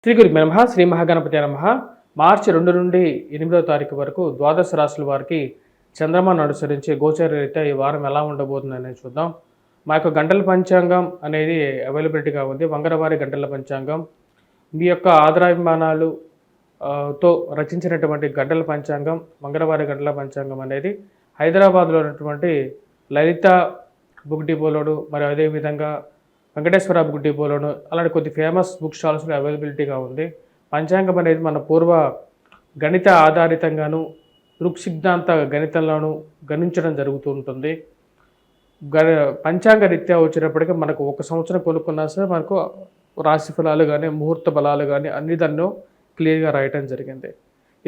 శ్రీ గురు నమః శ్రీ మహాగణపతి నమః. మార్చి 2 నుండి 8వ తారీఖు వరకు ద్వాదశ రాశుల వారికి చంద్రమాను అనుసరించి గోచర రీత్యా ఈ వారం ఎలా ఉండబోతుందనేది చూద్దాం. మా యొక్క గంటల పంచాంగం అనేది అవైలబిలిటీగా ఉంది. మంగళవారి గంటల పంచాంగం మీ యొక్క ఆదరాభిమానాలు తో రచించినటువంటి గంటల పంచాంగం, మంగళవారి గంటల పంచాంగం అనేది హైదరాబాద్లో ఉన్నటువంటి లలిత బుక్ డిపోలోను మరియు అదేవిధంగా వెంకటేశ్వర బుక్ డిపోలోను అలాంటి కొద్ది ఫేమస్ బుక్ స్టాల్స్లో అవైలబిలిటీగా ఉంది. పంచాంగం అనేది మన పూర్వ గణిత ఆధారితంగాను దృక్సిద్ధాంత గణితంలోనూ గణించడం జరుగుతూ ఉంటుంది. పంచాంగ రీత్యా వచ్చేటప్పటికీ మనకు ఒక సంవత్సరం కొనుక్కున్నా సరే మనకు రాశి ఫలాలు కానీ ముహూర్త బలాలు కానీ అన్ని దాన్ని క్లియర్గా రాయటం జరిగింది.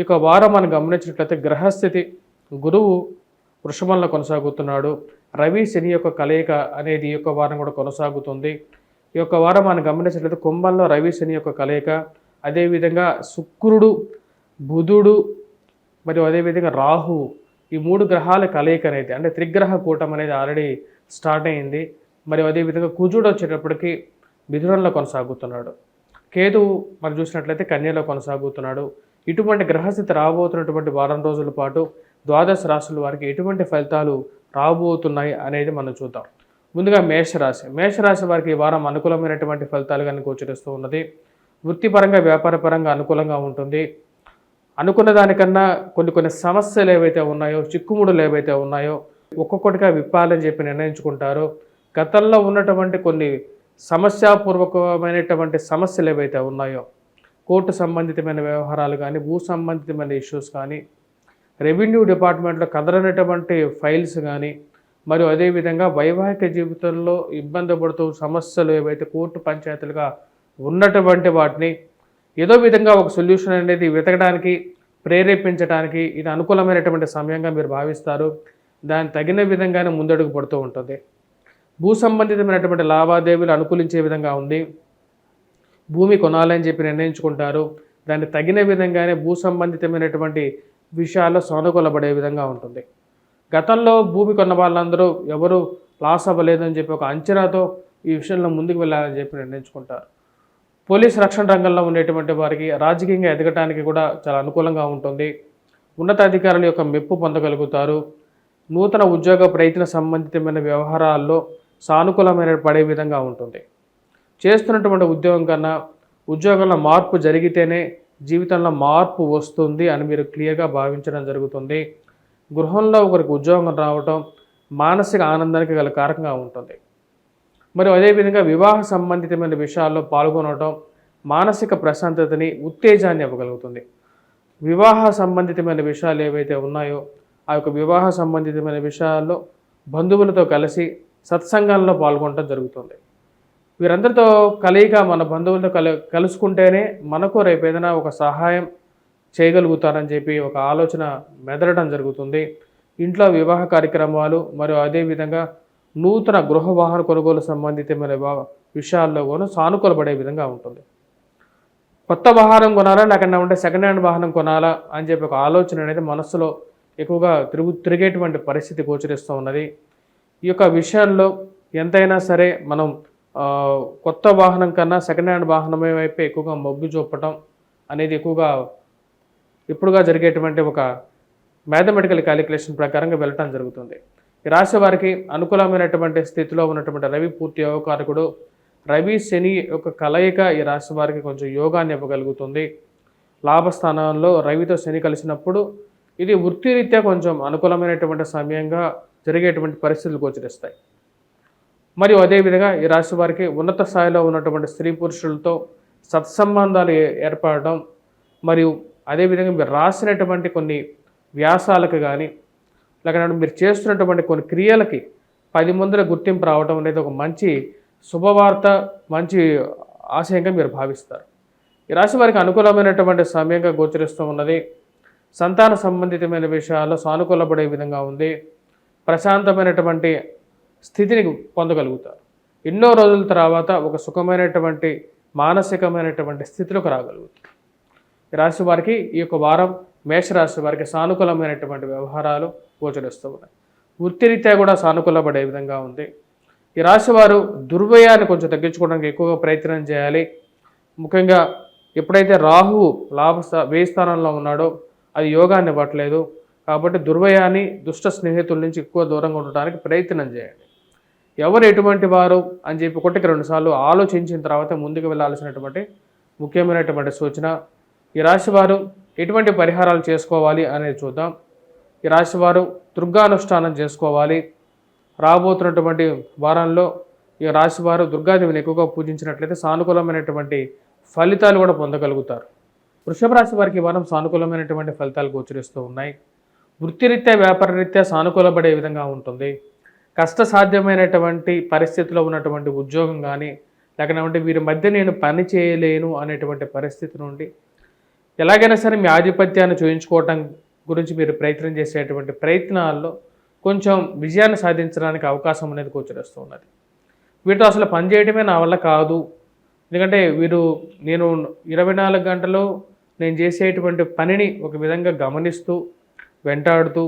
ఇక వారం మనం గమనించినట్లయితే గ్రహస్థితి గురువు వృషభంలో కొనసాగుతున్నాడు. రవి శని యొక్క కలయిక అనేది ఈ యొక్క వారం కూడా కొనసాగుతుంది. ఈ యొక్క వారం మనం గమనించినట్లయితే కుంభంలో రవి శని యొక్క కలయిక, అదేవిధంగా శుక్రుడు బుధుడు మరియు అదేవిధంగా రాహువు, ఈ 3 గ్రహాల కలయిక అనేది అంటే త్రిగ్రహ కూటం అనేది ఆల్రెడీ స్టార్ట్ అయింది. మరియు అదేవిధంగా కుజుడు వచ్చేటప్పటికి మిథునంలో కొనసాగుతున్నాడు. కేతువు మనం చూసినట్లయితే కన్యలో కొనసాగుతున్నాడు. ఇటువంటి గ్రహస్థితి రాబోతున్నటువంటి వారం రోజుల పాటు ద్వాదశ రాశుల వారికి ఎటువంటి ఫలితాలు రాబోతున్నాయి అనేది మనం చూద్దాం. ముందుగా మేషరాశి వారికి ఈ వారం అనుకూలమైనటువంటి ఫలితాలు కానీ గోచరిస్తూ ఉన్నది. వృత్తిపరంగా వ్యాపారపరంగా అనుకూలంగా ఉంటుంది. అనుకున్న దానికన్నా కొన్ని సమస్యలు ఏవైతే ఉన్నాయో, చిక్కుముడులు ఏవైతే ఉన్నాయో ఒక్కొక్కటిగా విప్పాలని చెప్పి నిర్ణయించుకుంటారో, గతంలో ఉన్నటువంటి కొన్ని సమస్యాపూర్వకమైనటువంటి సమస్యలు ఏవైతే ఉన్నాయో, కోర్టు సంబంధితమైన వ్యవహారాలు కానీ, భూ సంబంధితమైన ఇష్యూస్ కానీ, రెవెన్యూ డిపార్ట్మెంట్లో కదలనటువంటి ఫైల్స్ కానీ, మరియు అదేవిధంగా వైవాహిక జీవితంలో ఇబ్బంది పడుతూ సమస్యలు ఏవైతే కోర్టు పంచాయతీలుగా ఉన్నటువంటి వాటిని ఏదో విధంగా ఒక సొల్యూషన్ అనేది వెతకడానికి ప్రేరేపించడానికి ఇది అనుకూలమైనటువంటి సమయంగా మీరు భావిస్తారు. దాని తగిన విధంగానే ముందడుగు పడుతూ ఉంటుంది. భూ సంబంధితమైనటువంటి లావాదేవీలు అనుకూలించే విధంగా ఉంది. భూమి కొనాలని చెప్పి నిర్ణయించుకుంటారు. దాన్ని తగిన విధంగానే భూ సంబంధితమైనటువంటి విషయాల్లో సానుకూలపడే విధంగా ఉంటుంది. గతంలో భూమి కొన్న వాళ్ళందరూ ఎవరు లాస్ అవ్వలేదని చెప్పి ఒక అంచనాతో ఈ విషయంలో ముందుకు వెళ్ళాలని చెప్పి నిర్ణయించుకుంటారు. పోలీస్ రక్షణ రంగంలో ఉండేటువంటి వారికి రాజకీయంగా ఎదగటానికి కూడా చాలా అనుకూలంగా ఉంటుంది. ఉన్నతాధికారుల యొక్క మెప్పు పొందగలుగుతారు. నూతన ఉద్యోగ ప్రయత్న సంబంధితమైన వ్యవహారాల్లో సానుకూలమైన పడే విధంగా ఉంటుంది. చేస్తున్నటువంటి ఉద్యోగం కన్నా ఉద్యోగంలో మార్పు జరిగితేనే జీవితంలో మార్పు వస్తుంది అని మీరు క్లియర్గా భావించడం జరుగుతుంది. గృహంలో ఒకరికి ఉద్యోగం రావటం మానసిక ఆనందానికి గల కారకంగా ఉంటుంది. మరియు అదేవిధంగా వివాహ సంబంధితమైన విషయాల్లో పాల్గొనడం మానసిక ప్రశాంతతని, ఉత్తేజాన్ని ఇవ్వగలుగుతుంది. వివాహ సంబంధితమైన విషయాలు ఏవైతే ఉన్నాయో ఆ యొక్క వివాహ సంబంధితమైన విషయాల్లో బంధువులతో కలిసి సత్సంగాల్లో పాల్గొనడం జరుగుతుంది. వీరందరితో కలయిక మన బంధువులతో కలుసుకుంటేనే మనకు రేపు ఏదైనా ఒక సహాయం చేయగలుగుతారని చెప్పి ఒక ఆలోచన మెదలడం జరుగుతుంది. ఇంట్లో వివాహ కార్యక్రమాలు మరియు అదేవిధంగా నూతన గృహ వాహన కొనుగోలు సంబంధితమైన విషయాల్లో కూడా సానుకూలపడే విధంగా ఉంటుంది. కొత్త వాహనం కొనాలా లేకుండా ఉంటే సెకండ్ హ్యాండ్ వాహనం కొనాలా అని చెప్పి ఒక ఆలోచన అనేది మనస్సులో ఎక్కువగా తిరిగేటువంటి పరిస్థితి గోచరిస్తూ ఉన్నది. ఈ యొక్క విషయాల్లో ఎంతైనా సరే మనం కొత్త వాహనం కన్నా సెకండ్ హ్యాండ్ వాహనమే వైపు ఎక్కువగా మొగ్గు చూపటం అనేది ఎక్కువగా ఇప్పుడుగా జరిగేటువంటి ఒక మ్యాథమెటికల్ క్యాలిక్యులేషన్ ప్రకారంగా వెళ్ళటం జరుగుతుంది. ఈ రాశి వారికి అనుకూలమైనటువంటి స్థితిలో ఉన్నటువంటి రవి పూర్తి యోగకారకుడు. రవి శని యొక్క కలయిక ఈ రాశి వారికి కొంచెం యోగాన్ని ఇవ్వగలుగుతుంది. లాభస్థానంలో రవితో శని కలిసినప్పుడు ఇది వృత్తిరీత్యా కొంచెం అనుకూలమైనటువంటి సమయంగా జరిగేటువంటి పరిస్థితులు గోచరిస్తాయి. మరియు అదేవిధంగా ఈ రాశి వారికి ఉన్నత స్థాయిలో ఉన్నటువంటి స్త్రీ పురుషులతో సత్సంబంధాలు ఏర్పడడం, మరియు అదేవిధంగా మీరు రాసినటువంటి కొన్ని వ్యాసాలకు కానీ లేకపోతే మీరు చేస్తున్నటువంటి కొన్ని క్రియలకి 10 మందిలో గుర్తింపు రావడం అనేది ఒక మంచి శుభవార్త, మంచి ఆశయంగా మీరు భావిస్తారు. ఈ రాశి వారికి అనుకూలమైనటువంటి సమయంగా గోచరిస్తూ ఉన్నది. సంతాన సంబంధితమైన విషయాల్లో సానుకూలపడే విధంగా ఉంది. ప్రశాంతమైనటువంటి స్థితిని పొందగలుగుతారు. ఎన్నో రోజుల తర్వాత ఒక సుఖమైనటువంటి మానసికమైనటువంటి స్థితిలోకి రాగలుగుతారు. ఈ రాశి వారికి ఈ యొక్క వారం మేషరాశి వారికి సానుకూలమైనటువంటి వ్యవహారాలు గోచరిస్తూ ఉన్నాయి. వృత్తిరీత్యా కూడా సానుకూలపడే విధంగా ఉంది. ఈ రాశి వారు దుర్వ్యయాన్ని కొంచెం తగ్గించుకోవడానికి ఎక్కువగా ప్రయత్నం చేయాలి. ముఖ్యంగా ఎప్పుడైతే రాహువు వ్యయ స్థానంలో ఉన్నాడో అది యోగాన్ని ఇవ్వట్లేదు. కాబట్టి దుర్వ్యయాన్ని, దుష్ట స్నేహితుల నుంచి ఎక్కువ దూరంగా ఉండడానికి ప్రయత్నం చేయండి. ఎవరు ఎటువంటి వారు అని చెప్పి ఒకటికి 2 సార్లు ఆలోచించిన తర్వాత ముందుకు వెళ్ళాల్సినటువంటి ముఖ్యమైనటువంటి సూచన. ఈ రాశివారు ఎటువంటి పరిహారాలు చేసుకోవాలి అనేది చూద్దాం. ఈ రాశివారు దుర్గానుష్ఠానం చేసుకోవాలి. రాబోతున్నటువంటి వారంలో ఈ రాశివారు దుర్గాదేవిని ఎక్కువగా పూజించినట్లయితే సానుకూలమైనటువంటి ఫలితాలు కూడా పొందగలుగుతారు. వృషభ రాశి వారికి ఈ వారం సానుకూలమైనటువంటి ఫలితాలు గోచరిస్తూ ఉన్నాయి. వృత్తిరీత్యా, వ్యాపారరీత్యా సానుకూలపడే విధంగా ఉంటుంది. కష్టసాధ్యమైనటువంటి పరిస్థితిలో ఉన్నటువంటి ఉద్యోగం కానీ, లేకపోతే వీరి మధ్య నేను పని చేయలేను అనేటువంటి పరిస్థితి నుండి ఎలాగైనా సరే మీ ఆధిపత్యాన్ని చూయించుకోవటం గురించి మీరు ప్రయత్నం చేసేటువంటి ప్రయత్నాల్లో కొంచెం విజయాన్ని సాధించడానికి అవకాశం అనేది గోచరిస్తూ ఉన్నది. వీటితో అసలు పని చేయడమే నా వల్ల కాదు, ఎందుకంటే నేను 24 గంటలు నేను చేసేటువంటి పనిని ఒక విధంగా గమనిస్తూ వెంటాడుతూ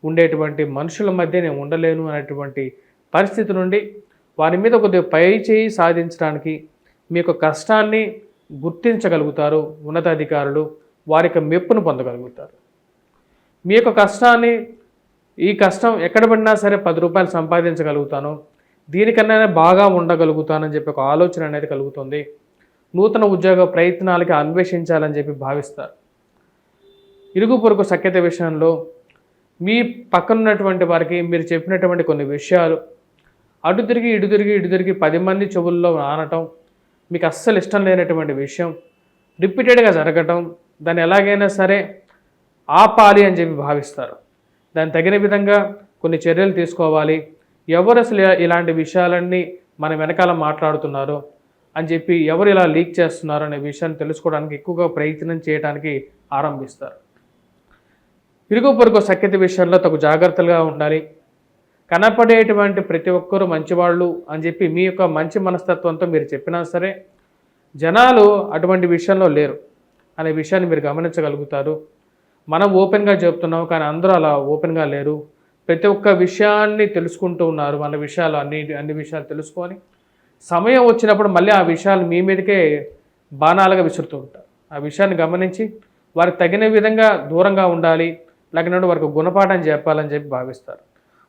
ఉండేటువంటి మనుషుల మధ్య నేను ఉండలేను అనేటువంటి పరిస్థితి నుండి వారి మీద కొద్దిగా పై చేయి సాధించడానికి మీ యొక్క కష్టాన్ని గుర్తించగలుగుతారు. ఉన్నతాధికారులు వారి యొక్క మెప్పును పొందగలుగుతారు. మీ యొక్క కష్టాన్ని, ఈ కష్టం ఎక్కడ పడినా సరే 10 రూపాయలు సంపాదించగలుగుతాను, దీనికన్నా బాగా ఉండగలుగుతానని చెప్పి ఒక ఆలోచన అనేది కలుగుతుంది. నూతన ఉద్యోగ ప్రయత్నాలకి అన్వేషించాలని చెప్పి భావిస్తారు. ఇరుగు పొరుగు సఖ్యత విషయంలో మీ పక్కనున్నటువంటి వారికి మీరు చెప్పినటువంటి కొన్ని విషయాలు అటు తిరిగి ఇటు తిరిగి 10 మంది చెవుల్లో ఆనటం మీకు అస్సలు ఇష్టం లేనటువంటి విషయం రిపీటెడ్గా జరగటం, దాన్ని ఎలాగైనా సరే ఆపాలి అని చెప్పి భావిస్తారు. దానికి తగిన విధంగా కొన్ని చర్యలు తీసుకోవాలి. ఎవరు అసలు ఇలాంటి విషయాలన్నీ మన వెనకాల మాట్లాడుతున్నారు అని చెప్పి, ఎవరు ఇలా లీక్ చేస్తున్నారు అనే విషయాన్ని తెలుసుకోవడానికి ఎక్కువగా ప్రయత్నం చేయడానికి ఆరంభిస్తారు. ఇరుగు పొరుగు సఖ్యత విషయంలో తగు జాగ్రత్తలుగా ఉండాలి. కనపడేటువంటి ప్రతి ఒక్కరూ మంచివాళ్ళు అని చెప్పి మీ యొక్క మంచి మనస్తత్వంతో మీరు చెప్పినా సరే జనాలు అటువంటి విషయంలో లేరు అనే విషయాన్ని మీరు గమనించగలుగుతారు. మనం ఓపెన్గా చెప్తున్నాం, కానీ అందరూ అలా ఓపెన్గా లేరు. ప్రతి ఒక్క విషయాన్ని తెలుసుకుంటూ ఉన్నారు. మన విషయాలు అన్ని విషయాలు తెలుసుకొని సమయం వచ్చినప్పుడు మళ్ళీ ఆ విషయాలు మీ మీదకే బాణాలుగా విసురుతూ ఉంటారు. ఆ విషయాన్ని గమనించి వారికి తగిన విధంగా దూరంగా ఉండాలి, లేకపోతే వారికి గుణపాఠం చెప్పాలని చెప్పి భావిస్తారు.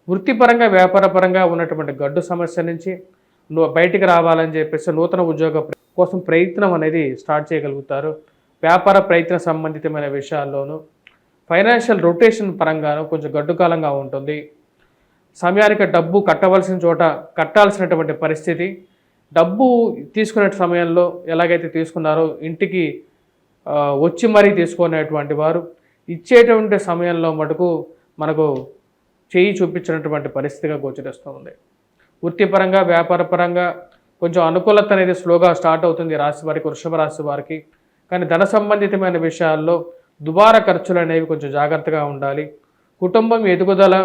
వృత్తిపరంగా, వ్యాపారపరంగా ఉన్నటువంటి గడ్డు సమస్య నుంచి బయటికి రావాలని చెప్పేసి నూతన ఉద్యోగ కోసం ప్రయత్నం అనేది స్టార్ట్ చేయగలుగుతారు. వ్యాపార ప్రయత్న సంబంధితమైన విషయాల్లోనూ, ఫైనాన్షియల్ రొటేషన్ పరంగానూ కొంచెం గడ్డు కాలంగా ఉంటుంది. సమయానికి డబ్బు కట్టవలసిన చోట కట్టాల్సినటువంటి పరిస్థితి, డబ్బు తీసుకునే సమయంలో ఎలాగైతే తీసుకున్నారో ఇంటికి వచ్చి మరీ తీసుకునేటువంటి వారు ఇచ్చేటువంటి సమయంలో మటుకు మనకు చేయి చూపించినటువంటి పరిస్థితిగా గోచరిస్తూ ఉంది. వృత్తిపరంగా, వ్యాపారపరంగా కొంచెం అనుకూలత అనేది స్లోగా స్టార్ట్ అవుతుంది రాశి వారికి, వృషభ రాశి వారికి. కానీ ధన సంబంధితమైన విషయాల్లో దుబారా ఖర్చులు అనేవి కొంచెం జాగ్రత్తగా ఉండాలి. కుటుంబం ఎదుగుదల,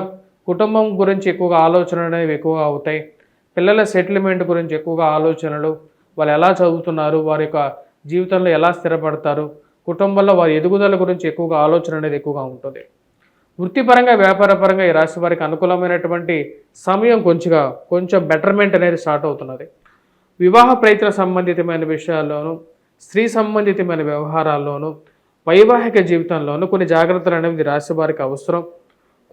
కుటుంబం గురించి ఎక్కువగా ఆలోచనలు అనేవి ఎక్కువగా అవుతాయి. పిల్లల సెటిల్మెంట్ గురించి ఎక్కువగా ఆలోచనలు, వాళ్ళు ఎలా చదువుతున్నారు, వారి యొక్క జీవితంలో ఎలా స్థిరపడతారు, కుటుంబంలో వారి ఎదుగుదల గురించి ఎక్కువగా ఆలోచన అనేది ఎక్కువగా ఉంటుంది. వృత్తిపరంగా, వ్యాపారపరంగా ఈ రాశి వారికి అనుకూలమైనటువంటి సమయం కొంచెం బెటర్మెంట్ అనేది స్టార్ట్ అవుతున్నది. వివాహ ప్రయత్న సంబంధితమైన విషయాల్లోనూ, స్త్రీ సంబంధితమైన వ్యవహారాల్లోనూ, వైవాహిక జీవితంలోనూ కొన్ని జాగ్రత్తలు అనేవి రాశి వారికి అవసరం.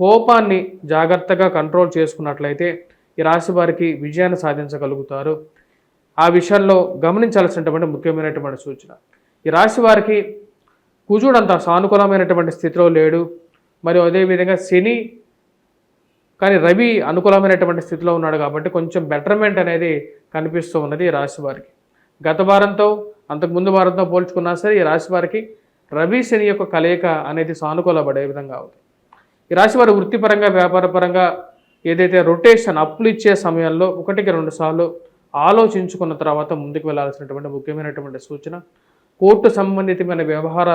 కోపాన్ని జాగ్రత్తగా కంట్రోల్ చేసుకున్నట్లయితే ఈ రాశి వారికి విజయాన్ని సాధించగలుగుతారు. ఆ విషయాల్లో గమనించాల్సినటువంటి ముఖ్యమైనటువంటి సూచన, ఈ రాశి వారికి కుజుడు అంత సానుకూలమైనటువంటి స్థితిలో లేడు. మరియు అదేవిధంగా శని, కానీ రవి అనుకూలమైనటువంటి స్థితిలో ఉన్నాడు. కాబట్టి కొంచెం బెటర్మెంట్ అనేది కనిపిస్తూ ఉన్నది ఈ రాశి వారికి. గత వారంతో, అంతకుముందు వారంతో పోల్చుకున్నా సరే ఈ రాశి వారికి రవి శని యొక్క కలయిక అనేది సానుకూలపడే విధంగా అవుతుంది. ఈ రాశి వారు వృత్తిపరంగా, వ్యాపారపరంగా ఏదైతే రొటేషన్ అప్పులు ఇచ్చే సమయంలో 1-2 సార్లు ఆలోచించుకున్న తర్వాత ముందుకు వెళ్లాల్సినటువంటి ముఖ్యమైనటువంటి సూచన. కోర్టు సంబంధితమైన వ్యవహార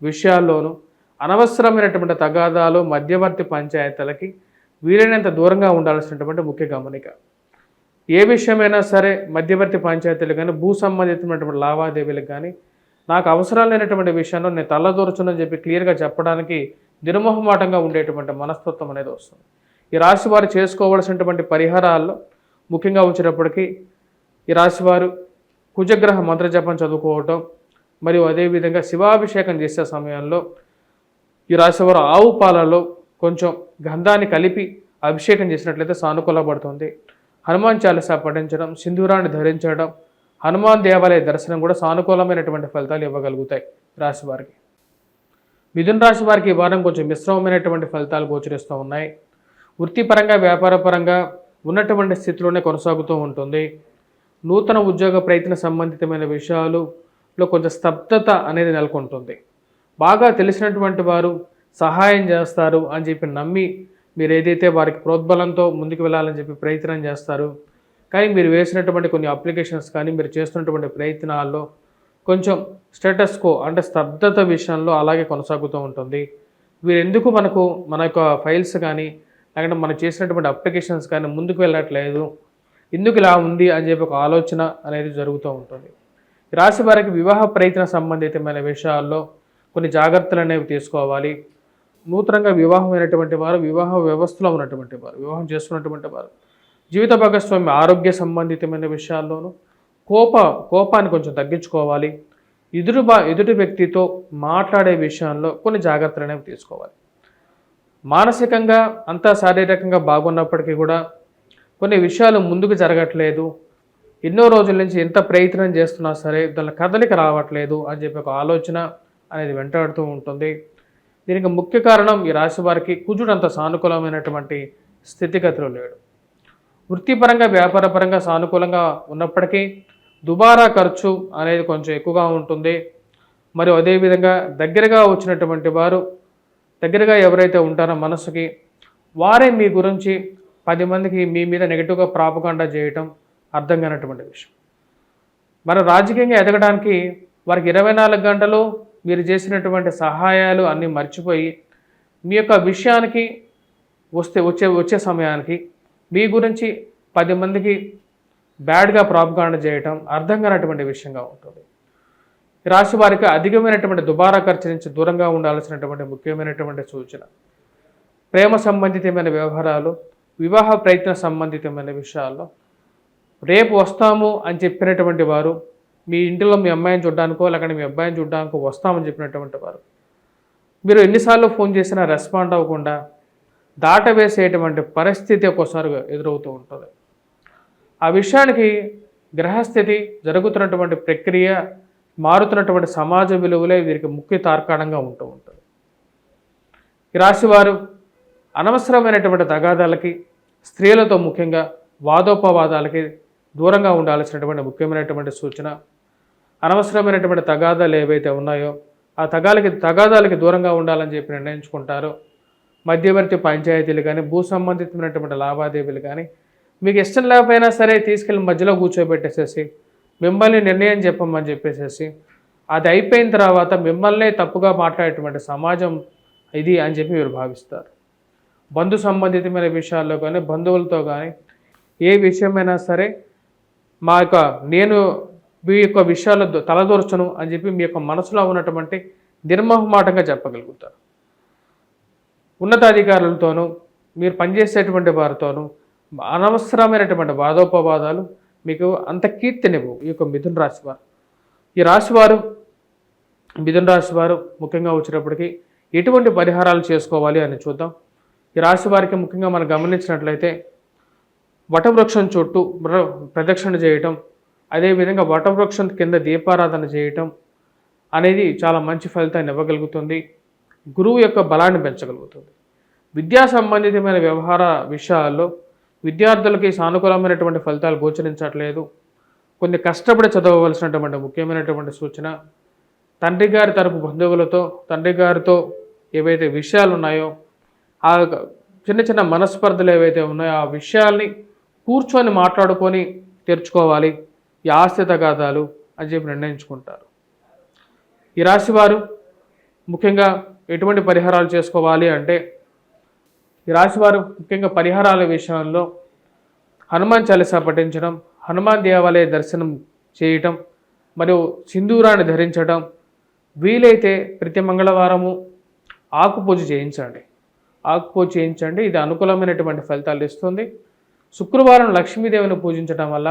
విషయాల్లోనూ అనవసరమైనటువంటి తగాదాలు, మధ్యవర్తి పంచాయతీలకి వీలైనంత దూరంగా ఉండాల్సినటువంటి ముఖ్య గమనిక. ఏ విషయమైనా సరే మధ్యవర్తి పంచాయతీలు కానీ, భూ సంబంధితమైనటువంటి లావాదేవీలకు కానీ, నాకు అవసరం లేనటువంటి విషయంలో నేను తల్లదూర్చునని చెప్పి క్లియర్గా చెప్పడానికి నిర్మోహమాటంగా ఉండేటువంటి మనస్తత్వం అనేది వస్తుంది. ఈ రాశి వారు చేసుకోవాల్సినటువంటి పరిహారాల్లో ముఖ్యంగా వచ్చేటప్పటికీ ఈ రాశివారు కుజగ్రహ మంత్రజపం చదువుకోవటం, మరియు అదేవిధంగా శివాభిషేకం చేసే సమయంలో ఈ రాశివారు ఆవు పాలలో కొంచెం గంధాన్ని కలిపి అభిషేకం చేసినట్లయితే సానుకూలపడుతుంది. హనుమాన్ చాలీసా పఠించడం, సింధూరాన్ని ధరించడం, హనుమాన్ దేవాలయ దర్శనం కూడా సానుకూలమైనటువంటి ఫలితాలు ఇవ్వగలుగుతాయి రాశి వారికి. మిథున రాశి వారికి ఈ వారం కొంచెం మిశ్రమమైనటువంటి ఫలితాలు గోచరిస్తూ ఉన్నాయి. వృత్తిపరంగా వ్యాపారపరంగా ఉన్నటువంటి స్థితిలోనే కొనసాగుతూ ఉంటుంది. నూతన ఉద్యోగ ప్రయత్న సంబంధితమైన విషయాలలో కొంచెం స్తబ్దత అనేది నెలకొంటుంది. బాగా తెలిసినటువంటి వారు సహాయం చేస్తారు అని చెప్పి నమ్మి మీరు ఏదైతే వారికి ప్రోద్బలంతో ముందుకు వెళ్ళాలని చెప్పి ప్రయత్నం చేస్తారు. కానీ మీరు వేసినటువంటి కొన్ని అప్లికేషన్స్ కానీ మీరు చేస్తున్నటువంటి ప్రయత్నాల్లో కొంచెం స్టేటస్ కో అంటే స్తబ్దత విషయంలో అలాగే కొనసాగుతూ ఉంటుంది. వీరెందుకు మన యొక్క ఫైల్స్ కానీ లేకుంటే మనం చేసినటువంటి అప్లికేషన్స్ కానీ ముందుకు వెళ్ళట్లేదు, ఎందుకు ఇలా ఉంది అని చెప్పి ఒక ఆలోచన అనేది జరుగుతూ ఉంటుంది. రాశి వారికి వివాహ ప్రయత్న సంబంధితమైన విషయాల్లో కొన్ని జాగ్రత్తలు అనేవి తీసుకోవాలి. నూతనంగా వివాహమైనటువంటి వారు, వివాహ వ్యవస్థలో ఉన్నటువంటి వారు, వివాహం చేసుకున్నటువంటి వారు జీవిత భాగస్వామి ఆరోగ్య సంబంధితమైన విషయాల్లోనూ కోపాన్ని కొంచెం తగ్గించుకోవాలి. ఎదుటి వ్యక్తితో మాట్లాడే విషయంలో కొన్ని జాగ్రత్తలు అనేవి తీసుకోవాలి. మానసికంగా అంతా శారీరకంగా బాగున్నప్పటికీ కూడా కొన్ని విషయాలు ముందుకు జరగట్లేదు, ఎన్నో రోజుల నుంచి ఎంత ప్రయత్నం చేస్తున్నా సరే దాని కదలిక రావట్లేదు అని చెప్పి ఒక ఆలోచన అనేది వెంటాడుతూ ఉంటుంది. దీనికి ముఖ్య కారణం ఈ రాశి వారికి కుజుడు అంత సానుకూలమైనటువంటి స్థితిగతులు లేడు. వృత్తిపరంగా వ్యాపారపరంగా సానుకూలంగా ఉన్నప్పటికీ దుబారా ఖర్చు అనేది కొంచెం ఎక్కువగా ఉంటుంది. మరియు అదేవిధంగా దగ్గరగా వచ్చినటువంటి వారు, దగ్గరగా ఎవరైతే ఉంటారో మనసుకి, వారే మీ గురించి 10 మందికి మీ మీద నెగిటివ్గా ప్రాపగాండా చేయటం అర్థం కానటువంటి విషయం. మన రాజకీయంగా ఎదగడానికి వారికి 24 గంటలు మీరు చేసినటువంటి సహాయాలు అన్నీ మర్చిపోయి మీ యొక్క విషయానికి వచ్చే సమయానికి మీ గురించి 10 మందికి బ్యాడ్గా ప్రాపగాండా చేయటం అర్థం కానటువంటి విషయంగా ఉంటుంది. ఈ రాశి వారికి అధికమైనటువంటి దుబారా ఖర్చు నుంచి దూరంగా ఉండాల్సినటువంటి ముఖ్యమైనటువంటి సూచన. ప్రేమ సంబంధితమైన వ్యవహారాలు, వివాహ ప్రయత్న సంబంధితమైన విషయాల్లో రేపు వస్తాము అని చెప్పినటువంటి వారు, మీ ఇంటిలో మీ అమ్మాయిని చూడడానికో లేకపోతే మీ అబ్బాయిని చూడడానికో వస్తామని చెప్పినటువంటి వారు మీరు ఎన్నిసార్లు ఫోన్ చేసినా రెస్పాండ్ అవ్వకుండా దాటవేసేటువంటి పరిస్థితి ఒక్కోసారి ఎదురవుతూ ఉంటుంది. ఆ విషయానికి గ్రహస్థితి, జరుగుతున్నటువంటి ప్రక్రియ, మారుతున్నటువంటి సమాజ విలువలే వీరికి ముఖ్య తార్కాణంగా ఉంటూ ఉంటుంది. ఈ రాశివారు అనవసరమైనటువంటి తగాదాలకి, స్త్రీలతో ముఖ్యంగా వాదోపవాదాలకి దూరంగా ఉండాల్సినటువంటి ముఖ్యమైనటువంటి సూచన. అనవసరమైనటువంటి తగాదాలు ఏవైతే ఉన్నాయో ఆ తగాదాలకి దూరంగా ఉండాలని చెప్పి నిర్ణయించుకుంటారు. మధ్యవర్తి పంచాయతీలు కానీ, భూ సంబంధితమైనటువంటి లావాదేవీలు కానీ మీకు ఇష్టం లేకపోయినా సరే తీసుకెళ్ళి మధ్యలో కూర్చోబెట్టేసేసి మిమ్మల్ని నిర్ణయం చెప్పమని చెప్పేసేసి అది అయిపోయిన తర్వాత మిమ్మల్నే తప్పుగా మాట్లాడేటువంటి సమాజం ఇది అని చెప్పి మీరు భావిస్తారు. బంధు సంబంధితమైన విషయాల్లో కానీ, బంధువులతో కానీ ఏ విషయమైనా సరే నేను మీ యొక్క విషయాల్లో తలదూర్చను అని చెప్పి మీ యొక్క మనసులో ఉన్నటువంటి నిర్మోహమాటంగా చెప్పగలుగుతారు. ఉన్నతాధికారులతోనూ మీరు పనిచేసేటువంటి వారితోనూ అనవసరమైనటువంటి వాదోపవాదాలు మీకు అంత కీర్తినివ్వు. ఈ యొక్క మిథున రాశివారు, ఈ రాశివారు మిథున రాశివారు ముఖ్యంగా వచ్చినప్పటికీ ఎటువంటి పరిహారాలు చేసుకోవాలి అని చూద్దాం. ఈ రాశి వారికి ముఖ్యంగా మనం గమనించినట్లయితే వటవృక్షం చుట్టూ ప్రదక్షిణ చేయటం, అదేవిధంగా వటవృక్షం కింద దీపారాధన చేయటం అనేది చాలా మంచి ఫలితాన్ని ఇవ్వగలుగుతుంది. గురువు యొక్క బలాన్ని పెంచగలుగుతుంది. విద్యా సంబంధితమైన వ్యవహార విషయాల్లో విద్యార్థులకి సానుకూలమైనటువంటి ఫలితాలు గోచరించట్లేదు. కొన్ని కష్టపడి చదవవలసినటువంటి ముఖ్యమైనటువంటి సూచన. తండ్రి గారి తరపు బంధువులతో, తండ్రి గారితో ఏవైతే విషయాలు ఉన్నాయో, ఆ చిన్న చిన్న మనస్పర్ధలు ఏవైతే ఉన్నాయో ఆ విషయాల్ని కూర్చొని మాట్లాడుకొని తెరుచుకోవాలి. ఈ ఆస్తి తగాదాలు అని చెప్పి నిర్ణయించుకుంటారు. ఈ రాశివారు ముఖ్యంగా ఎటువంటి పరిహారాలు చేసుకోవాలి అంటే, ఈ రాశివారు ముఖ్యంగా పరిహారాల విషయంలో హనుమాన్ చాలీసా పఠించడం, హనుమాన్ దేవాలయ దర్శనం చేయటం, మరియు సింధూరాన్ని ధరించడం, వీలైతే ప్రతి మంగళవారము ఆకుపూజ చేయించండి. ఆకుపూజ చేయించండి, ఇది అనుకూలమైనటువంటి ఫలితాలు ఇస్తుంది. శుక్రవారం లక్ష్మీదేవిని పూజించడం వల్ల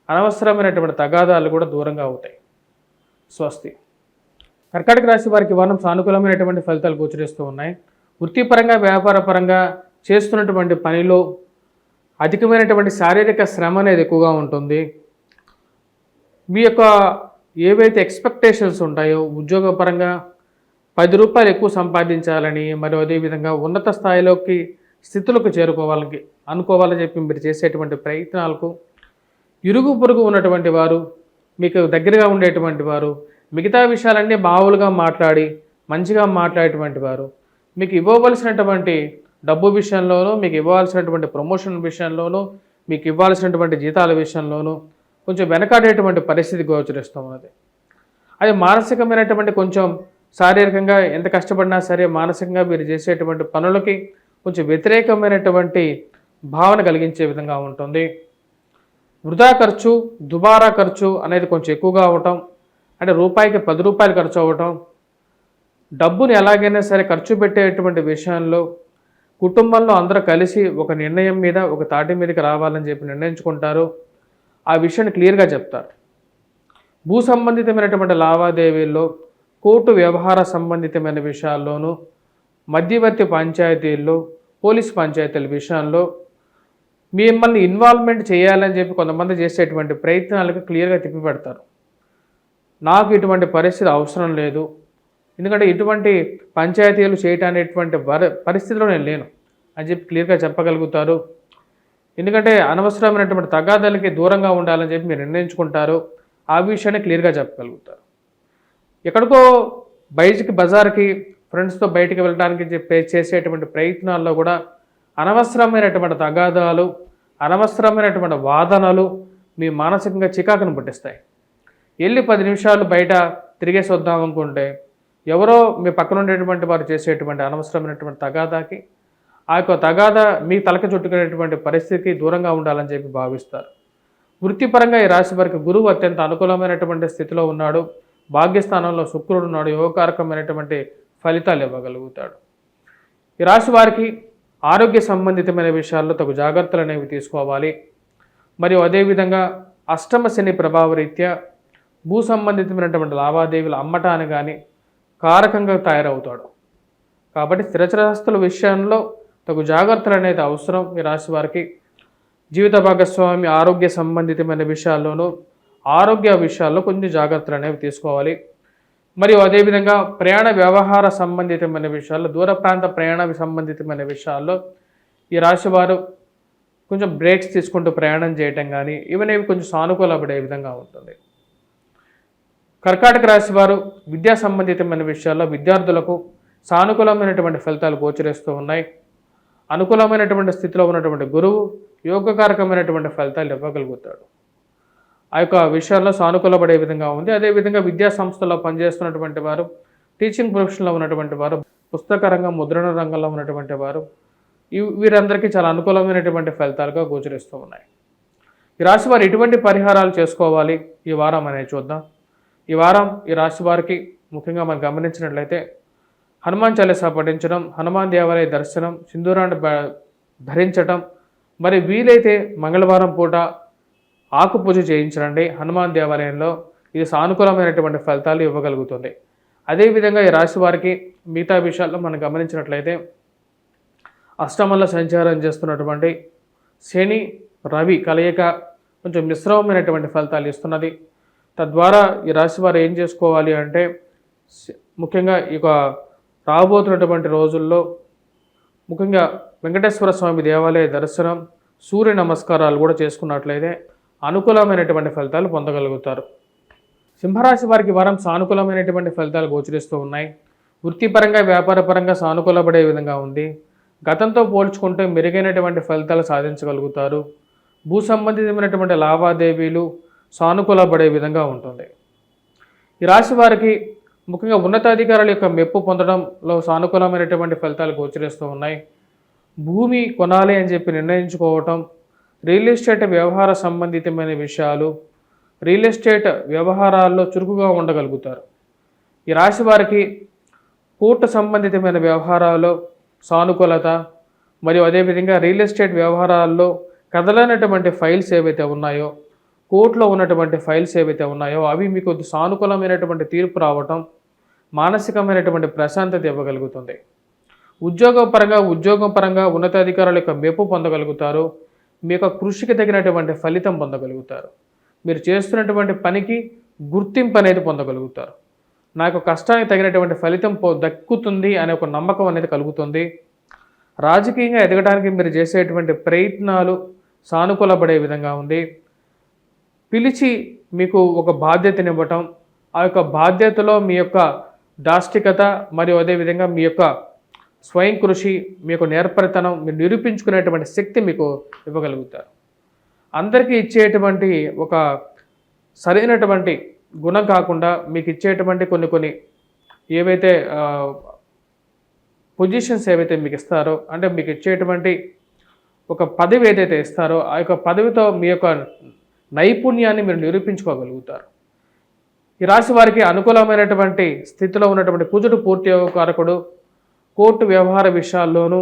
అనవసరమైనటువంటి తగాదాలు కూడా దూరంగా అవుతాయి. స్వస్తి. కర్కాటక రాశి వారికి వారం సానుకూలమైనటువంటి ఫలితాలు గోచరిస్తూ ఉన్నాయి. వృత్తిపరంగా వ్యాపారపరంగా చేస్తున్నటువంటి పనిలో అధికమైనటువంటి శారీరక శ్రమ అనేది ఎక్కువగా ఉంటుంది. మీ యొక్క ఏవైతే ఎక్స్పెక్టేషన్స్ ఉంటాయో ఉద్యోగపరంగా రూ. 10 ఎక్కువ సంపాదించాలని, మరియు అదేవిధంగా ఉన్నత స్థాయిలోకి స్థితులకు అనుకోవాలని చెప్పి మీరు చేసేటువంటి ప్రయత్నాలకు ఇరుగు పొరుగు ఉన్నటువంటి వారు, మీకు దగ్గరగా ఉండేటువంటి వారు, మిగతా విషయాలన్నీ మామూలుగా మాట్లాడి మంచిగా మాట్లాడేటువంటి వారు, మీకు ఇవ్వవలసినటువంటి డబ్బు విషయంలోనూ, మీకు ఇవ్వాల్సినటువంటి ప్రమోషన్ విషయంలోనూ, మీకు ఇవ్వాల్సినటువంటి జీతాల విషయంలోనూ కొంచెం వెనకాడేటువంటి పరిస్థితి గోచరిస్తూ ఉన్నది. అది మానసికమైనటువంటి కొంచెం శారీరకంగా ఎంత కష్టపడినా సరే మానసికంగా మీరు చేసేటువంటి పనులకి కొంచెం వ్యతిరేకమైనటువంటి భావన కలిగించే విధంగా ఉంటుంది. వృధా ఖర్చు, దుబారా ఖర్చు అనేది కొంచెం ఎక్కువగా అవటం, అంటే రూపాయికి రూ. 10 ఖర్చు అవ్వటం, డబ్బుని ఎలాగైనా సరే ఖర్చు పెట్టేటువంటి విషయంలో కుటుంబంలో అందరూ కలిసి ఒక నిర్ణయం మీద, ఒక తాటి మీదకి రావాలని చెప్పి నిర్ణయించుకుంటారు. ఆ విషయాన్ని క్లియర్గా చెప్తారు. భూ సంబంధితమైనటువంటి లావాదేవీల్లో, కోర్టు వ్యవహార సంబంధితమైన విషయాల్లోనూ, మధ్యవర్తి పంచాయతీల్లో, పోలీసు పంచాయతీల విషయంలో మిమ్మల్ని ఇన్వాల్వ్మెంట్ చేయాలని చెప్పి కొంతమంది చేసేటువంటి ప్రయత్నాలకు క్లియర్గా తిప్పిపెడతారు. నాకు ఇటువంటి పరిస్థితి అవసరం లేదు, ఎందుకంటే ఇటువంటి పంచాయతీలు చేయటానేటువంటి పరిస్థితిలో నేను లేను అని చెప్పి క్లియర్గా చెప్పగలుగుతారు. ఎందుకంటే అనవసరమైనటువంటి తగాదాలకి దూరంగా ఉండాలని చెప్పి మీరు నిర్ణయించుకుంటారు. ఆ విషయాన్ని క్లియర్గా చెప్పగలుగుతారు. ఎక్కడికో బజార్కి ఫ్రెండ్స్తో బయటికి వెళ్ళడానికి చేసేటువంటి ప్రయత్నాల్లో కూడా అనవసరమైనటువంటి తగాదాలు, అనవసరమైనటువంటి వాదనలు మీ మానసికంగా చికాకును పుట్టిస్తాయి. వెళ్ళి 10 నిమిషాలు బయట తిరిగేసి వద్దాం అనుకుంటే ఎవరో మీ పక్కన ఉండేటువంటి వారు చేసేటువంటి అనవసరమైనటువంటి తగాదాకి, ఆ యొక్క తగాదా మీ తలకి చుట్టుకునేటువంటి పరిస్థితికి దూరంగా ఉండాలని చెప్పి భావిస్తారు. వృత్తిపరంగా ఈ రాశి వారికి గురువు అత్యంత అనుకూలమైనటువంటి స్థితిలో ఉన్నాడు. భాగ్యస్థానంలో శుక్రుడు ఉన్నాడు. యోగకారకమైనటువంటి ఫలితాలు ఇవ్వగలుగుతాడు. ఈ రాశి వారికి ఆరోగ్య సంబంధితమైన విషయాల్లో తగు జాగ్రత్తలు అనేవి తీసుకోవాలి. మరియు అదేవిధంగా అష్టమ శని ప్రభావరీత్యా భూ సంబంధితమైనటువంటి లావాదేవీలు అమ్మటాన్ని కానీ కారకంగా తయారవుతాడు. కాబట్టి స్థిరచరాస్తుల విషయంలో తగు జాగ్రత్తలు అనేది అవసరం. ఈ రాశి వారికి జీవిత భాగస్వామి ఆరోగ్య సంబంధితమైన విషయాల్లోనూ, ఆరోగ్య విషయాల్లో కొంచెం జాగ్రత్తలు అనేవి తీసుకోవాలి. మరియు అదేవిధంగా ప్రయాణ వ్యవహార సంబంధితమైన విషయాల్లో, దూర ప్రాంత ప్రయాణ సంబంధితమైన విషయాల్లో ఈ రాశి వారు కొంచెం బ్రేక్స్ తీసుకుంటూ ప్రయాణం చేయటం కానీ ఇవన్నీ కొంచెం సానుకూలపడే విధంగా ఉంటుంది. కర్కాటక రాశి వారు విద్యా సంబంధితమైన విషయాల్లో విద్యార్థులకు సానుకూలమైనటువంటి ఫలితాలు గోచరిస్తూ ఉన్నాయి. అనుకూలమైనటువంటి స్థితిలో ఉన్నటువంటి గురువు యోగకారకమైనటువంటి ఫలితాలు ఇవ్వగలుగుతాడు. ఆ యొక్క విషయాల్లో సానుకూలపడే విధంగా ఉంది. అదేవిధంగా విద్యా సంస్థల్లో పనిచేస్తున్నటువంటి వారు, టీచింగ్ ప్రొఫెషన్లో ఉన్నటువంటి వారు, పుస్తక రంగం, ముద్రణ రంగంలో ఉన్నటువంటి వారు, వీరందరికీ చాలా అనుకూలమైనటువంటి ఫలితాలుగా గోచరిస్తూ ఉన్నాయి. ఈ రాశి వారు ఎటువంటి పరిహారాలు చేసుకోవాలి ఈ వారం అనేది చూద్దాం. ఈ వారం ఈ రాశి వారికి ముఖ్యంగా మనం గమనించినట్లయితే హనుమాన్ చాలీసా పఠించడం, హనుమాన్ దేవాలయ దర్శనం, సింధూరాన్ని ధరించడం, మరి వీలైతే మంగళవారం పూట ఆకు పూజ చేయించండి హనుమాన్ దేవాలయంలో. ఇది సానుకూలమైనటువంటి ఫలితాలు ఇవ్వగలుగుతుంది. అదేవిధంగా ఈ రాశి వారికి మిగతా విషయాల్లో మనం గమనించినట్లయితే అష్టమంలో సంచారం చేస్తున్నటువంటి శని రవి కలయిక కొంచెం మిశ్రమమైనటువంటి ఫలితాలు ఇస్తున్నది. తద్వారా ఈ రాశి వారు ఏం చేసుకోవాలి అంటే ముఖ్యంగా ఇక రాబోతున్నటువంటి రోజుల్లో ముఖ్యంగా వెంకటేశ్వర స్వామి దేవాలయ దర్శనం, సూర్య నమస్కారాలు కూడా చేసుకున్నట్లయితే అనుకూలమైనటువంటి ఫలితాలు పొందగలుగుతారు. సింహరాశి వారికి వారం సానుకూలమైనటువంటి ఫలితాలు గోచరిస్తూ ఉన్నాయి. వృత్తిపరంగా వ్యాపారపరంగా సానుకూలపడే విధంగా ఉంది. గతంతో పోల్చుకుంటే మెరుగైనటువంటి ఫలితాలు సాధించగలుగుతారు. భూ సంబంధితమైనటువంటి లావాదేవీలు సానుకూలపడే విధంగా ఉంటుంది. ఈ రాశి వారికి ముఖ్యంగా ఉన్నతాధికారుల యొక్క మెప్పు పొందడంలో సానుకూలమైనటువంటి ఫలితాలు గోచరిస్తూ ఉన్నాయి. భూమి కొనాలి అని చెప్పి నిర్ణయించుకోవటం, రియల్ ఎస్టేట్ వ్యవహార సంబంధితమైన విషయాలు, రియల్ ఎస్టేట్ వ్యవహారాల్లో చురుకుగా ఉండగలుగుతారు. ఈ రాశి వారికి కోర్టు సంబంధితమైన వ్యవహారాల్లో సానుకూలత, మరియు అదేవిధంగా రియల్ ఎస్టేట్ వ్యవహారాల్లో కదలనటువంటి ఫైల్స్ ఏవైతే ఉన్నాయో, కోర్టులో ఉన్నటువంటి ఫైల్స్ ఏవైతే ఉన్నాయో అవి మీకు సానుకూలమైనటువంటి తీర్పు రావటం, మానసికమైనటువంటి ప్రశాంతత ఇవ్వగలుగుతుంది. ఉద్యోగం పరంగా ఉన్నతాధికారుల యొక్క మెప్పు పొందగలుగుతారు. మీ యొక్క కృషికి తగినటువంటి ఫలితం పొందగలుగుతారు. మీరు చేస్తున్నటువంటి పనికి గుర్తింపు అనేది పొందగలుగుతారు. నా యొక్క కష్టానికి తగినటువంటి ఫలితం దక్కుతుంది అనే ఒక నమ్మకం అనేది కలుగుతుంది. రాజకీయంగా ఎదగడానికి మీరు చేసేటువంటి ప్రయత్నాలు సానుకూలపడే విధంగా ఉంది. పిలిచి మీకు ఒక బాధ్యతనివ్వటం, ఆ యొక్క బాధ్యతలో మీ యొక్క దాష్టికత మరియు అదేవిధంగా మీ యొక్క స్వయం కృషి, మీ యొక్క నేర్పరితనం, మీరు నిరూపించుకునేటువంటి శక్తి మీకు ఇవ్వగలుగుతారు. అందరికీ ఇచ్చేటువంటి ఒక సరైనటువంటి గుణం కాకుండా మీకు ఇచ్చేటువంటి కొన్ని ఏవైతే పొజిషన్స్ ఏవైతే మీకు ఇస్తారో, అంటే మీకు ఇచ్చేటువంటి ఒక పదవి ఏదైతే ఇస్తారో ఆ యొక్క పదవితో మీ యొక్క నైపుణ్యాన్ని మీరు నిరూపించుకోగలుగుతారు. ఈ రాశి వారికి అనుకూలమైనటువంటి స్థితిలో ఉన్నటువంటి కుజుడు పూర్తి యోగకారకుడు. కోర్టు వ్యవహార విషయాల్లోనూ,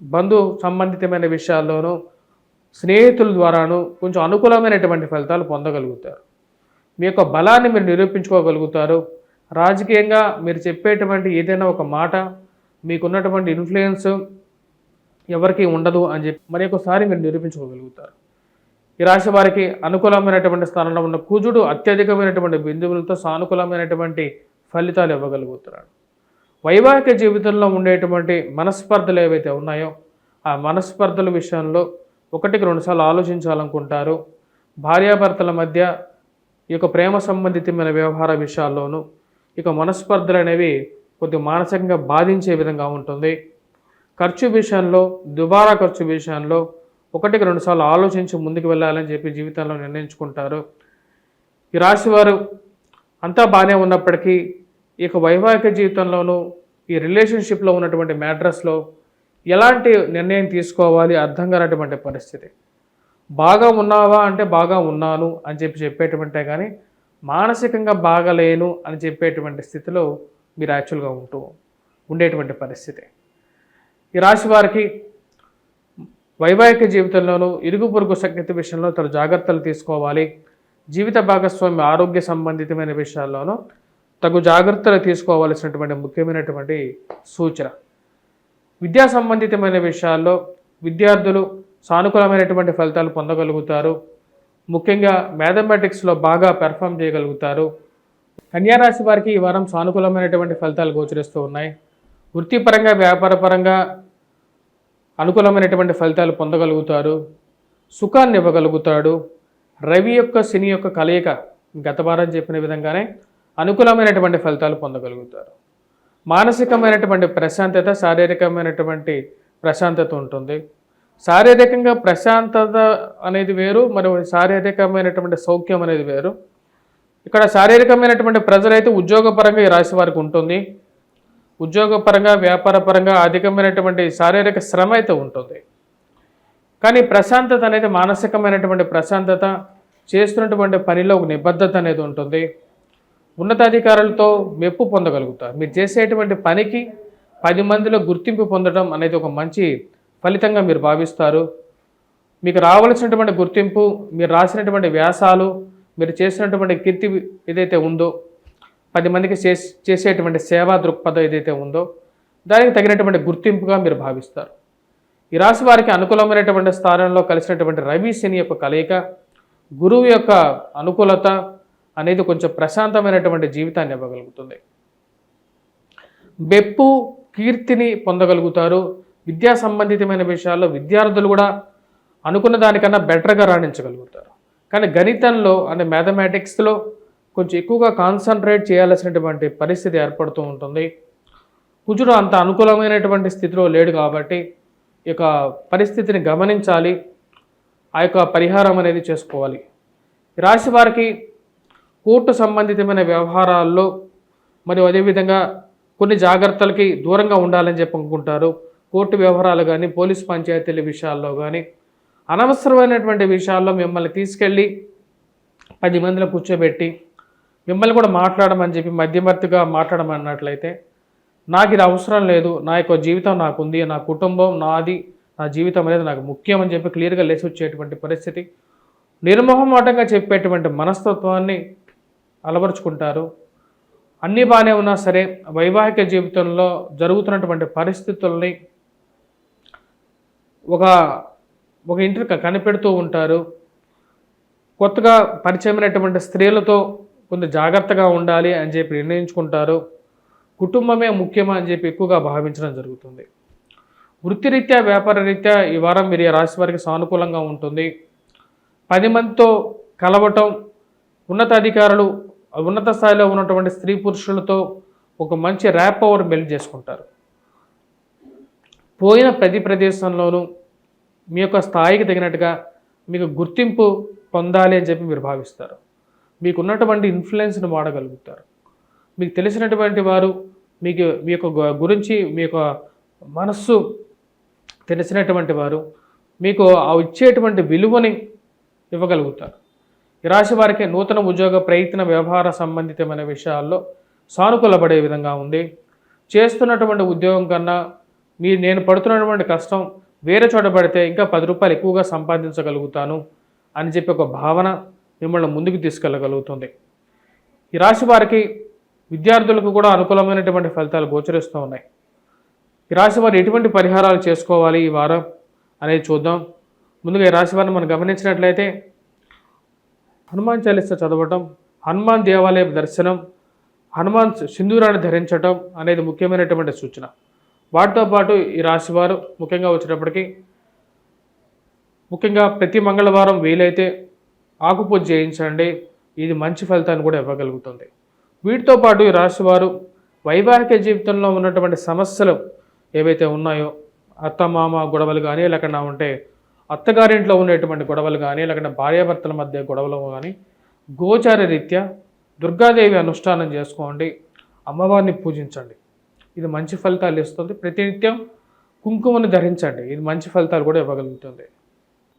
బంధు సంబంధితమైన విషయాల్లోనూ, స్నేహితుల ద్వారాను కొంచెం అనుకూలమైనటువంటి ఫలితాలు పొందగలుగుతారు. మీ యొక్క బలాన్ని మీరు నిరూపించుకోగలుగుతారు. రాజకీయంగా మీరు చెప్పేటువంటి ఏదైనా ఒక మాట, మీకున్నటువంటి ఇన్ఫ్లుయెన్స్ ఎవరికి ఉండదు అని చెప్పి మరి ఒకసారి మీరు నిరూపించుకోగలుగుతారు. ఈ రాశి వారికి అనుకూలమైనటువంటి స్థానంలో ఉన్న కుజుడు అత్యధికమైనటువంటి బిందువులతో సానుకూలమైనటువంటి ఫలితాలు ఇవ్వగలుగుతున్నాడు. వైవాహిక జీవితంలో ఉండేటువంటి మనస్పర్ధలు ఏవైతే ఉన్నాయో ఆ మనస్పర్ధల విషయంలో 1-2 సార్లు ఆలోచించాలనుకుంటారు. భార్యాభర్తల మధ్య ఈ యొక్క ప్రేమ సంబంధితమైన వ్యవహార విషయాల్లోనూ ఇక మనస్పర్ధలు అనేవి కొద్దిగా మానసికంగా బాధించే విధంగా ఉంటుంది. ఖర్చు విషయంలో, దుబారా ఖర్చు విషయంలో 1-2 సార్లు ఆలోచించి ముందుకు వెళ్ళాలని చెప్పి జీవితంలో నిర్ణయించుకుంటారు. ఈ రాశివారు అంతా బాగానే ఉన్నప్పటికీ ఇక వైవాహిక జీవితంలోనూ ఈ రిలేషన్షిప్లో ఉన్నటువంటి మ్యాటర్స్లో ఎలాంటి నిర్ణయం తీసుకోవాలి అర్థం కానటువంటి పరిస్థితి. బాగా ఉన్నావా అంటే బాగా ఉన్నాను అని చెప్పేటువంటే కానీ మానసికంగా బాగలేను అని చెప్పేటువంటి స్థితిలో మీరు యాక్చువల్గా ఉండేటువంటి పరిస్థితి. ఈ రాశి వారికి వైవాహిక జీవితంలోనూ ఇరుగు పొరుగు సంగతి విషయంలో తన జాగ్రత్తలు తీసుకోవాలి. జీవిత భాగస్వామి ఆరోగ్య సంబంధితమైన విషయాల్లోనూ తగు జాగ్రత్తలు తీసుకోవాల్సినటువంటి ముఖ్యమైనటువంటి సూచన. విద్యా సంబంధితమైన విషయాల్లో విద్యార్థులు సానుకూలమైనటువంటి ఫలితాలు పొందగలుగుతారు. ముఖ్యంగా మ్యాథమెటిక్స్లో బాగా పెర్ఫామ్ చేయగలుగుతారు. కన్యారాశి వారికి ఈ వారం సానుకూలమైనటువంటి ఫలితాలు గోచరిస్తూ ఉన్నాయి. వృత్తిపరంగా, వ్యాపారపరంగా అనుకూలమైనటువంటి ఫలితాలు పొందగలుగుతారు. సుఖాన్ని ఇవ్వగలుగుతాడు. రవి యొక్క శని యొక్క కలయిక గత వారం చెప్పిన విధంగానే అనుకూలమైనటువంటి ఫలితాలు పొందగలుగుతారు. మానసికమైనటువంటి ప్రశాంతత, శారీరకమైనటువంటి ప్రశాంతత ఉంటుంది. శారీరకంగా ప్రశాంతత అనేది వేరు, మరియు శారీరకమైనటువంటి సౌఖ్యం అనేది వేరు. ఇక్కడ శారీరకమైనటువంటి ప్రెజర్ అయితే ఉద్యోగపరంగా ఈ రాశి వారికి ఉంటుంది. ఉద్యోగపరంగా, వ్యాపారపరంగా అధికమైనటువంటి శారీరక శ్రమ అయితే ఉంటుంది. కానీ ప్రశాంతత అనేది మానసికమైనటువంటి ప్రశాంతత, చేస్తున్నటువంటి పనిలో ఒక నిబద్ధత అనేది ఉంటుంది. ఉన్నతాధికారులతో మెప్పు పొందగలుగుతారు. మీరు చేసేటువంటి పనికి 10 మందిలో గుర్తింపు పొందడం అనేది ఒక మంచి ఫలితంగా మీరు భావిస్తారు. మీకు రావాల్సినటువంటి గుర్తింపు, మీరు రాసినటువంటి వ్యాసాలు, మీరు చేసినటువంటి కీర్తి ఏదైతే ఉందో, 10 మందికి చేసేటువంటి సేవా దృక్పథం ఏదైతే ఉందో దానికి తగినటువంటి గుర్తింపుగా మీరు భావిస్తారు. ఈ రాశి వారికి అనుకూలమైనటువంటి స్థానంలో కలిసినటువంటి రవి శని యొక్క కలయిక, గురువు యొక్క అనుకూలత అనేది కొంచెం ప్రశాంతమైనటువంటి జీవితాన్ని ఇవ్వగలుగుతుంది. మెప్పు, కీర్తిని పొందగలుగుతారు. విద్యా సంబంధితమైన విషయాల్లో విద్యార్థులు కూడా అనుకున్న దానికన్నా బెటర్గా రాణించగలుగుతారు. కానీ గణితంలో అంటే మ్యాథమెటిక్స్లో కొంచెం ఎక్కువగా కాన్సన్ట్రేట్ చేయాల్సినటువంటి పరిస్థితి ఏర్పడుతూ ఉంటుంది. కుజుడు అంత అనుకూలమైనటువంటి స్థితిలో లేడు కాబట్టి ఈ యొక్క పరిస్థితిని గమనించాలి. ఆ యొక్క పరిహారం అనేది చేసుకోవాలి. ఈ రాశి వారికి కోర్టు సంబంధితమైన వ్యవహారాల్లో మరియు అదేవిధంగా కొన్ని జాగ్రత్తలకి దూరంగా ఉండాలని చెప్పి అనుకుంటారు. కోర్టు వ్యవహారాలు కానీ, పోలీస్ పంచాయతీల విషయాల్లో కానీ, అనవసరమైనటువంటి విషయాల్లో మిమ్మల్ని తీసుకెళ్ళి 10 మందిలో కూర్చోబెట్టి మిమ్మల్ని కూడా మాట్లాడమని చెప్పి మధ్యవర్తిగా మాట్లాడమన్నట్లయితే, నాకు ఇది అవసరం లేదు, నా యొక్క జీవితం నాకుంది, నా కుటుంబం నాది, నా జీవితం అనేది నాకు ముఖ్యం అని చెప్పి క్లియర్గా లేచి వచ్చేటువంటి పరిస్థితి, నిర్మోహమాటంగా చెప్పేటువంటి మనస్తత్వాన్ని అలవరుచుకుంటారు. అన్నీ బాగానే ఉన్నా సరే వైవాహిక జీవితంలో జరుగుతున్నటువంటి పరిస్థితుల్ని ఒక ఒక ఇంటికి కనిపెడుతూ ఉంటారు. కొత్తగా పరిచయమైనటువంటి స్త్రీలతో కొంత జాగ్రత్తగా ఉండాలి అని చెప్పి నిర్ణయించుకుంటారు. కుటుంబమే ముఖ్యమా అని చెప్పి ఎక్కువగా భావించడం జరుగుతుంది. వృత్తిరీత్యా వ్యాపార రీత్యా ఈ వారం మీరు ఈ రాశి వారికి సానుకూలంగా ఉంటుంది. 10 మందితో కలవటం, ఉన్నతాధికారులు ఉన్నత స్థాయిలో ఉన్నటువంటి స్త్రీ పురుషులతో ఒక మంచి ర్యాప్ పవర్ బిల్డ్ చేసుకుంటారు. పోయిన ప్రతి ప్రదేశంలోనూ మీ యొక్క స్థాయికి తగినట్టుగా మీకు గుర్తింపు పొందాలి అని చెప్పి మీరు భావిస్తారు. మీకు ఉన్నటువంటి ఇన్ఫ్లుయెన్స్ని వాడగలుగుతారు. మీకు తెలిసినటువంటి వారు మీకు మీ యొక్క గురించి మీ యొక్క మనస్సు తెలిసినటువంటి వారు మీకు ఇచ్చేటువంటి విలువని ఇవ్వగలుగుతారు. ఈ రాశి వారికి నూతన ఉద్యోగ ప్రయత్న వ్యవహార సంబంధితమైన విషయాల్లో సానుకూలపడే విధంగా ఉంది. చేస్తున్నటువంటి ఉద్యోగం కన్నా నేను పడుతున్నటువంటి కష్టం వేరే చోట పడితే ఇంకా 10 రూపాయలు ఎక్కువగా సంపాదించగలుగుతాను అని చెప్పి ఒక భావన మిమ్మల్ని ముందుకు తీసుకెళ్ళగలుగుతుంది. ఈ రాశి వారికి విద్యార్థులకు కూడా అనుకూలమైనటువంటి ఫలితాలు గోచరిస్తూ ఉన్నాయి. ఈ రాశి వారు ఎటువంటి పరిహారాలు చేసుకోవాలి ఈ వారం అనేది చూద్దాం. ముందుగా ఈ రాశి వారిని మనం గమనించినట్లయితే హనుమాన్ చాలీసా చదవటం, హనుమాన్ దేవాలయ దర్శనం, హనుమాన్ సింధూరాన్ని ధరించటం అనేది ముఖ్యమైనటువంటి సూచన. వాటితో పాటు ఈ రాశి వారు ముఖ్యంగా వచ్చేటప్పటికి ముఖ్యంగా ప్రతి మంగళవారం వీలైతే ఆకుపూజ చేయించండి. ఇది మంచి ఫలితాన్ని కూడా ఇవ్వగలుగుతుంది. వీటితో పాటు ఈ రాశి వారు వైవాహిక జీవితంలో ఉన్నటువంటి సమస్యలు ఏవైతే ఉన్నాయో, అత్తమామ గొడవలు కానీ, లేకుండా ఉంటే అత్తగారింట్లో ఉండేటువంటి గొడవలు కానీ, లేకుండా భార్యాభర్తల మధ్య గొడవలు కానీ, గోచార రీత్యా దుర్గాదేవి అనుష్ఠానం చేసుకోండి, అమ్మవారిని పూజించండి. ఇది మంచి ఫలితాలు ఇస్తుంది. ప్రతినిత్యం కుంకుమను ధరించండి. ఇది మంచి ఫలితాలు కూడా ఇవ్వగలుగుతుంది.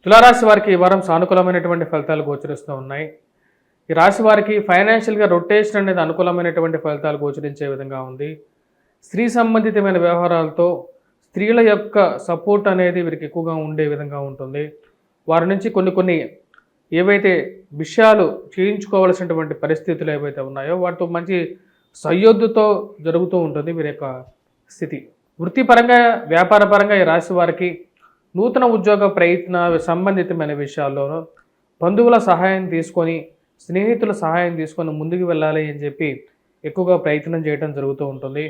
తులారాశి వారికి ఈ వారం సానుకూలమైనటువంటి ఫలితాలు గోచరిస్తూ ఉన్నాయి. ఈ రాశి వారికి ఫైనాన్షియల్గా రొటేషన్ అనేది అనుకూలమైనటువంటి ఫలితాలు గోచరించే విధంగా ఉంది. స్త్రీ సంబంధితమైన వ్యవహారాలతో స్త్రీల యొక్క సపోర్ట్ అనేది వీరికి ఎక్కువగా ఉండే విధంగా ఉంటుంది. వారి నుంచి కొన్ని ఏవైతే విషయాలు చేయించుకోవాల్సినటువంటి పరిస్థితులు ఏవైతే ఉన్నాయో వాటితో మంచి సయోధ్యతో జరుగుతూ ఉంటుంది వీరి యొక్క స్థితి. వృత్తిపరంగా వ్యాపారపరంగా ఈ రాశి వారికి నూతన ఉద్యోగ ప్రయత్న సంబంధితమైన విషయాల్లోనూ బంధువుల సహాయం తీసుకొని, స్నేహితుల సహాయం తీసుకొని ముందుకు వెళ్ళాలి అని చెప్పి ఎక్కువగా ప్రయత్నం చేయడం జరుగుతూ ఉంటుంది.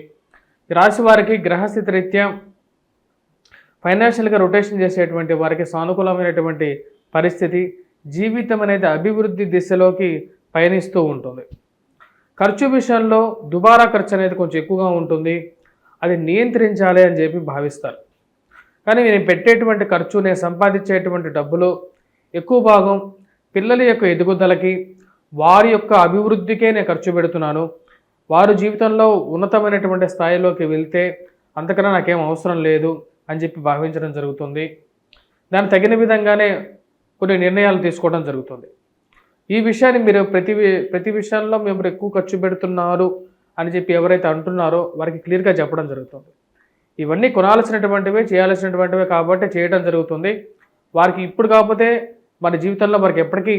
ఈ రాశి వారికి గ్రహస్థితి రీత్యా ఫైనాన్షియల్గా రొటేషన్ చేసేటువంటి వారికి సానుకూలమైనటువంటి పరిస్థితి, జీవితం అనేది అభివృద్ధి దిశలోకి పయనిస్తూ ఉంటుంది. ఖర్చు విషయంలో దుబారా ఖర్చు అనేది కొంచెం ఎక్కువగా ఉంటుంది. అది నియంత్రించాలి అని చెప్పి భావిస్తారు. కానీ నేను పెట్టేటువంటి ఖర్చు, నేను సంపాదించేటువంటి డబ్బులు ఎక్కువ భాగం పిల్లల యొక్క ఎదుగుదలకి, వారి యొక్క అభివృద్ధికే నేను ఖర్చు పెడుతున్నాను. వారు జీవితంలో ఉన్నతమైనటువంటి స్థాయిలోకి వెళ్తే అంతకన్నా నాకేం అవసరం లేదు అని చెప్పి భావించడం జరుగుతుంది. దానికి తగిన విధంగానే కొన్ని నిర్ణయాలు తీసుకోవడం జరుగుతుంది. ఈ విషయాన్ని మీరు ప్రతి విషయంలో మేము ఎక్కువ ఖర్చు పెడుతున్నారు అని చెప్పి ఎవరైతే అంటున్నారో వారికి క్లియర్గా చెప్పడం జరుగుతుంది. ఇవన్నీ కొనాల్సినటువంటివే, చేయాల్సినటువంటివే కాబట్టి చేయడం జరుగుతుంది. వారికి ఇప్పుడు కాకపోతే మన జీవితంలో వారికి ఎప్పటికీ